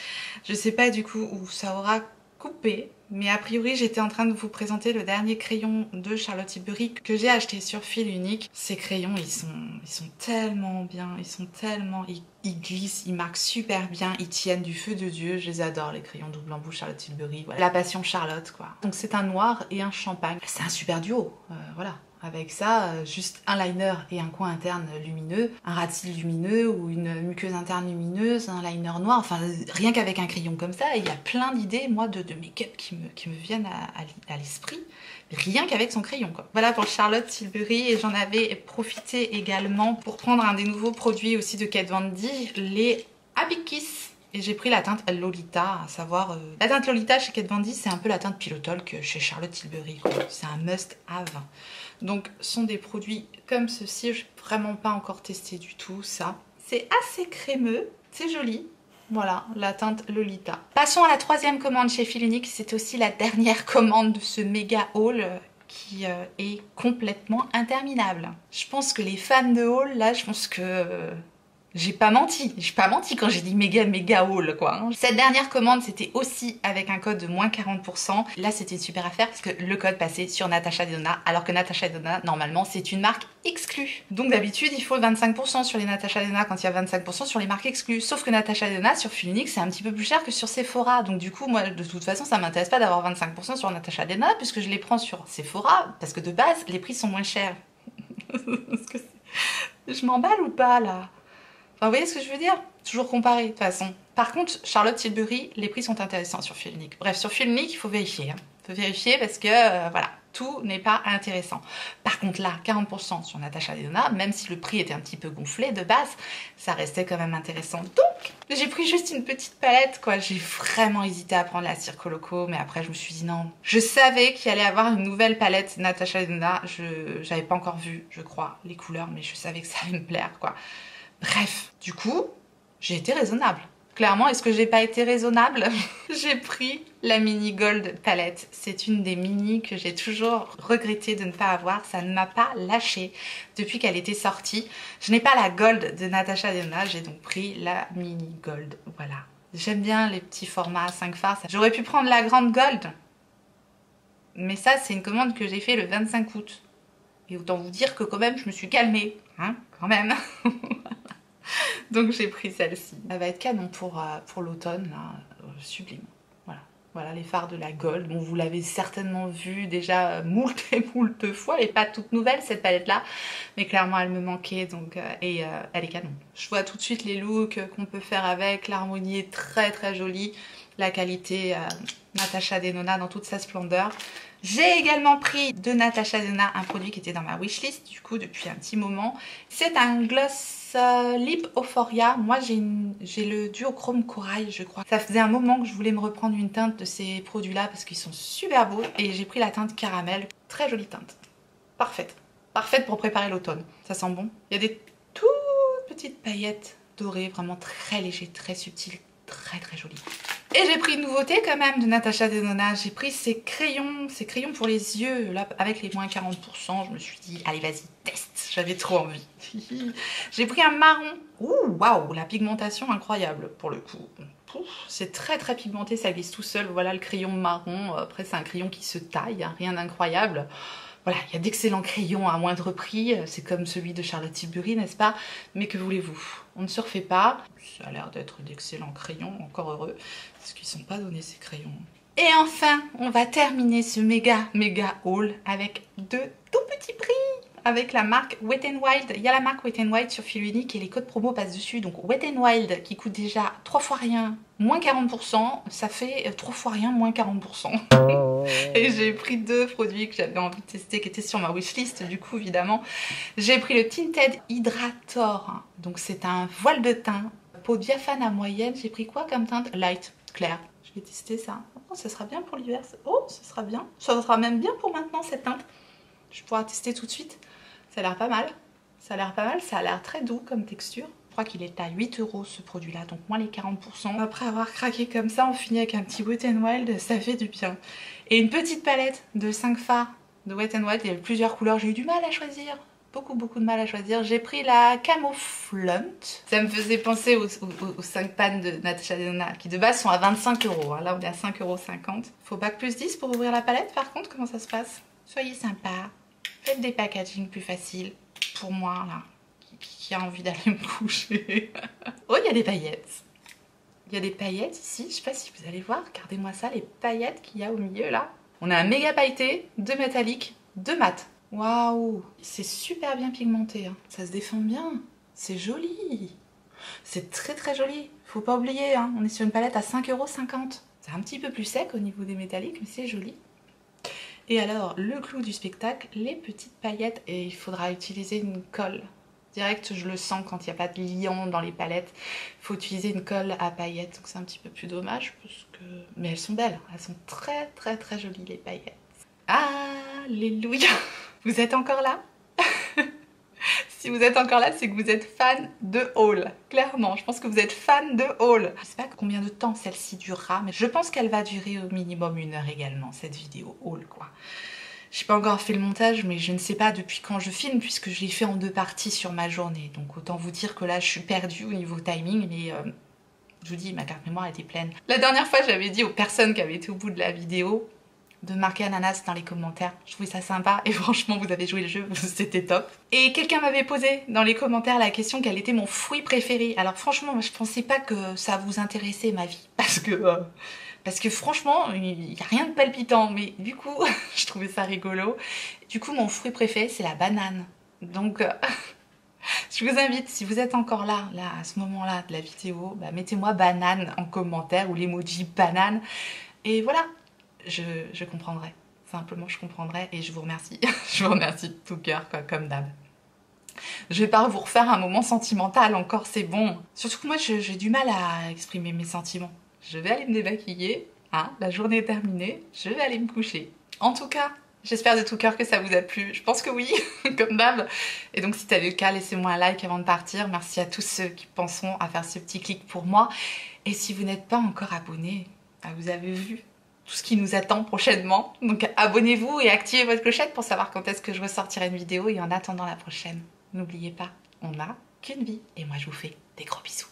je sais pas du coup où ça aura coupé, mais a priori j'étais en train de vous présenter le dernier crayon de Charlotte Tilbury que j'ai acheté sur fil unique. Ces crayons ils sont tellement bien, ils glissent, ils marquent super bien, ils tiennent du feu de Dieu. Je les adore les crayons double embout Charlotte Tilbury, voilà. La passion Charlotte quoi. Donc c'est un noir et un champagne, c'est un super duo, voilà. Avec ça, juste un liner et un coin interne lumineux, un ras de cils lumineux ou une muqueuse interne lumineuse, un liner noir, enfin rien qu'avec un crayon comme ça, il y a plein d'idées moi de make-up qui me viennent à l'esprit, rien qu'avec son crayon quoi. Voilà pour Charlotte Tilbury et j'en avais profité également pour prendre un des nouveaux produits aussi de Kat Von D, les Happy Kiss. Et j'ai pris la teinte Lolita, à savoir... la teinte Lolita chez Kat Von D, c'est un peu la teinte Pillow Talk chez Charlotte Tilbury. C'est un must-have. Donc, ce sont des produits comme ceci. Je n'ai vraiment pas encore testé du tout ça. C'est assez crémeux, c'est joli. Voilà, la teinte Lolita. Passons à la troisième commande chez Fil Unique. C'est aussi la dernière commande de ce méga haul qui est complètement interminable. Je pense que les fans de haul, là, je pense que... j'ai pas menti quand j'ai dit méga haul quoi. Hein. Cette dernière commande c'était aussi avec un code de moins 40%. Là c'était une super affaire parce que le code passait sur Natasha Denona alors que Natasha Denona normalement c'est une marque exclue. Donc d'habitude il faut 25% sur les Natasha Denona quand il y a 25% sur les marques exclues. Sauf que Natasha Denona sur Fil Unique c'est un petit peu plus cher que sur Sephora. Donc du coup moi de toute façon ça m'intéresse pas d'avoir 25% sur Natasha Denona puisque je les prends sur Sephora parce que de base les prix sont moins chers. Je m'emballe ou pas là? Enfin, vous voyez ce que je veux dire? Toujours comparer de toute façon. Par contre, Charlotte Tilbury, les prix sont intéressants sur Fil Unique. Bref, sur Fil Unique, il faut vérifier. Hein. Il faut vérifier parce que, voilà, tout n'est pas intéressant. Par contre, là, 40% sur Natasha Denona, même si le prix était un petit peu gonflé de base, ça restait quand même intéressant. Donc, j'ai pris juste une petite palette, quoi. J'ai vraiment hésité à prendre la Circo Loco, mais après, je me suis dit non. Je savais qu'il allait avoir une nouvelle palette Natasha Denona. J'avais pas encore vu, je crois, les couleurs, mais je savais que ça allait me plaire, quoi. Bref, du coup, j'ai été raisonnable. Clairement, est-ce que j'ai pas été raisonnable? J'ai pris la mini gold palette. C'est une des mini que j'ai toujours regretté de ne pas avoir. Ça ne m'a pas lâché depuis qu'elle était sortie. Je n'ai pas la gold de Natasha Denona, j'ai donc pris la mini gold. Voilà. J'aime bien les petits formats 5 fards. J'aurais pu prendre la grande gold. Mais ça, c'est une commande que j'ai fait le 25 août. Et autant vous dire que quand même, je me suis calmée. Hein, quand même. Donc j'ai pris celle-ci. Elle va être canon pour l'automne, là, sublime. Voilà. Voilà les fards de la Gold. Bon, vous l'avez certainement vu déjà moult et moult fois. Elle n'est pas toute nouvelle cette palette-là, mais clairement elle me manquait donc elle est canon. Je vois tout de suite les looks qu'on peut faire avec. L'harmonie est très jolie. La qualité Natasha Denona dans toute sa splendeur. J'ai également pris de Natasha Denona un produit qui était dans ma wishlist du coup depuis un petit moment. C'est un gloss Lip Euphoria. Moi j'ai le duochrome corail je crois. Ça faisait un moment que je voulais me reprendre une teinte de ces produits là parce qu'ils sont super beaux et j'ai pris la teinte caramel. Très jolie teinte. Parfaite. Parfaite pour préparer l'automne. Ça sent bon. Il y a des toutes petites paillettes dorées vraiment très légères, très subtiles, très jolies. Et j'ai pris une nouveauté quand même de Natasha Denona. J'ai pris ces crayons pour les yeux, là, avec les moins 40%. Je me suis dit, allez vas-y, teste. J'avais trop envie. J'ai pris un marron. Ouh, waouh, la pigmentation incroyable pour le coup. C'est très pigmenté, ça glisse tout seul. Voilà le crayon marron. Après, c'est un crayon qui se taille, hein, rien d'incroyable. Voilà, il y a d'excellents crayons à moindre prix, c'est comme celui de Charlotte Tilbury, n'est-ce pas? Mais que voulez-vous? On ne se refait pas. Ça a l'air d'être d'excellents crayons, encore heureux, parce qu'ils ne sont pas donnés ces crayons. Et enfin, on va terminer ce méga haul avec de tout petits prix. Avec la marque Wet n Wild. Il y a la marque Wet n Wild sur Fil Unique et les codes promo passent dessus. Donc Wet n Wild qui coûte déjà 3 fois rien, moins 40%. Ça fait 3 fois rien, moins 40%. Et j'ai pris deux produits que j'avais envie de tester qui étaient sur ma wishlist du coup évidemment. J'ai pris le Tinted Hydrator. Donc c'est un voile de teint. Peau diaphane à moyenne. J'ai pris quoi comme teinte? Light, clair. Je vais tester ça. Oh, ça sera bien pour l'hiver. Oh, ça sera bien. Ça sera même bien pour maintenant cette teinte. Je pourrai tester tout de suite. Ça a l'air pas mal. Ça a l'air pas mal. Ça a l'air très doux comme texture. Je crois qu'il est à 8 € ce produit-là, donc moins les 40%. Après avoir craqué comme ça, on finit avec un petit Wet n Wild, ça fait du bien. Et une petite palette de 5 fards de Wet n Wild. Il y avait plusieurs couleurs, j'ai eu du mal à choisir. Beaucoup de mal à choisir. J'ai pris la Camo Flunt. Ça me faisait penser aux 5 pannes de Natasha Denona qui de base sont à 25 €. Là on est à 5,50 €. Faut bac plus 10 pour ouvrir la palette par contre. Comment ça se passe? Soyez sympa. Faites des packaging plus faciles. Pour moi là, qui a envie d'aller me coucher. Oh, il y a des paillettes. Il y a des paillettes ici. Je sais pas si vous allez voir. Regardez-moi ça, les paillettes qu'il y a au milieu là. On a un méga pailleté, 2 métalliques, 2 mat. Waouh, c'est super bien pigmenté, hein. Ça se défend bien, c'est joli. C'est très joli, faut pas oublier, hein. On est sur une palette à 5,50 €. C'est un petit peu plus sec au niveau des métalliques, mais c'est joli. Et alors, le clou du spectacle, les petites paillettes, et il faudra utiliser une colle. Direct, je le sens quand il n'y a pas de liant dans les palettes. Il faut utiliser une colle à paillettes, donc c'est un petit peu plus dommage, parce que... mais elles sont belles, elles sont très jolies les paillettes. Alléluia. Vous êtes encore là? Si vous êtes encore là, c'est que vous êtes fan de haul. Clairement, je pense que vous êtes fan de haul. Je sais pas combien de temps celle-ci durera, mais je pense qu'elle va durer au minimum 1 heure également, cette vidéo haul, quoi. J'ai pas encore fait le montage, mais je ne sais pas depuis quand je filme, puisque je l'ai fait en 2 parties sur ma journée. Donc autant vous dire que là, je suis perdue au niveau timing, mais... je vous dis, ma carte mémoire était pleine. La dernière fois, j'avais dit aux personnes qui avaient été au bout de la vidéo de marquer ananas dans les commentaires. Je trouvais ça sympa et franchement, vous avez joué le jeu, c'était top. Et quelqu'un m'avait posé dans les commentaires la question quel était mon fruit préféré. Alors franchement, je pensais pas que ça vous intéressait ma vie. Parce que franchement, il n'y a rien de palpitant. Mais du coup, je trouvais ça rigolo. Du coup, mon fruit préféré, c'est la banane. Donc... je vous invite, si vous êtes encore là à ce moment-là de la vidéo, bah, mettez-moi banane en commentaire ou l'emoji banane. Et voilà, je comprendrai. Simplement, je comprendrai et je vous remercie. Je vous remercie de tout cœur, quoi, comme d'hab. Je vais pas vous refaire un moment sentimental encore, c'est bon. Surtout que moi, j'ai du mal à exprimer mes sentiments. Je vais aller me démaquiller, hein, la journée est terminée, je vais aller me coucher. En tout cas, j'espère de tout cœur que ça vous a plu. Je pense que oui, comme d'hab. Et donc si c'est le cas, laissez-moi un like avant de partir. Merci à tous ceux qui penseront à faire ce petit clic pour moi. Et si vous n'êtes pas encore abonné, vous avez vu tout ce qui nous attend prochainement. Donc abonnez-vous et activez votre clochette pour savoir quand est-ce que je ressortirai une vidéo. Et en attendant la prochaine, n'oubliez pas, on n'a qu'une vie. Et moi je vous fais des gros bisous.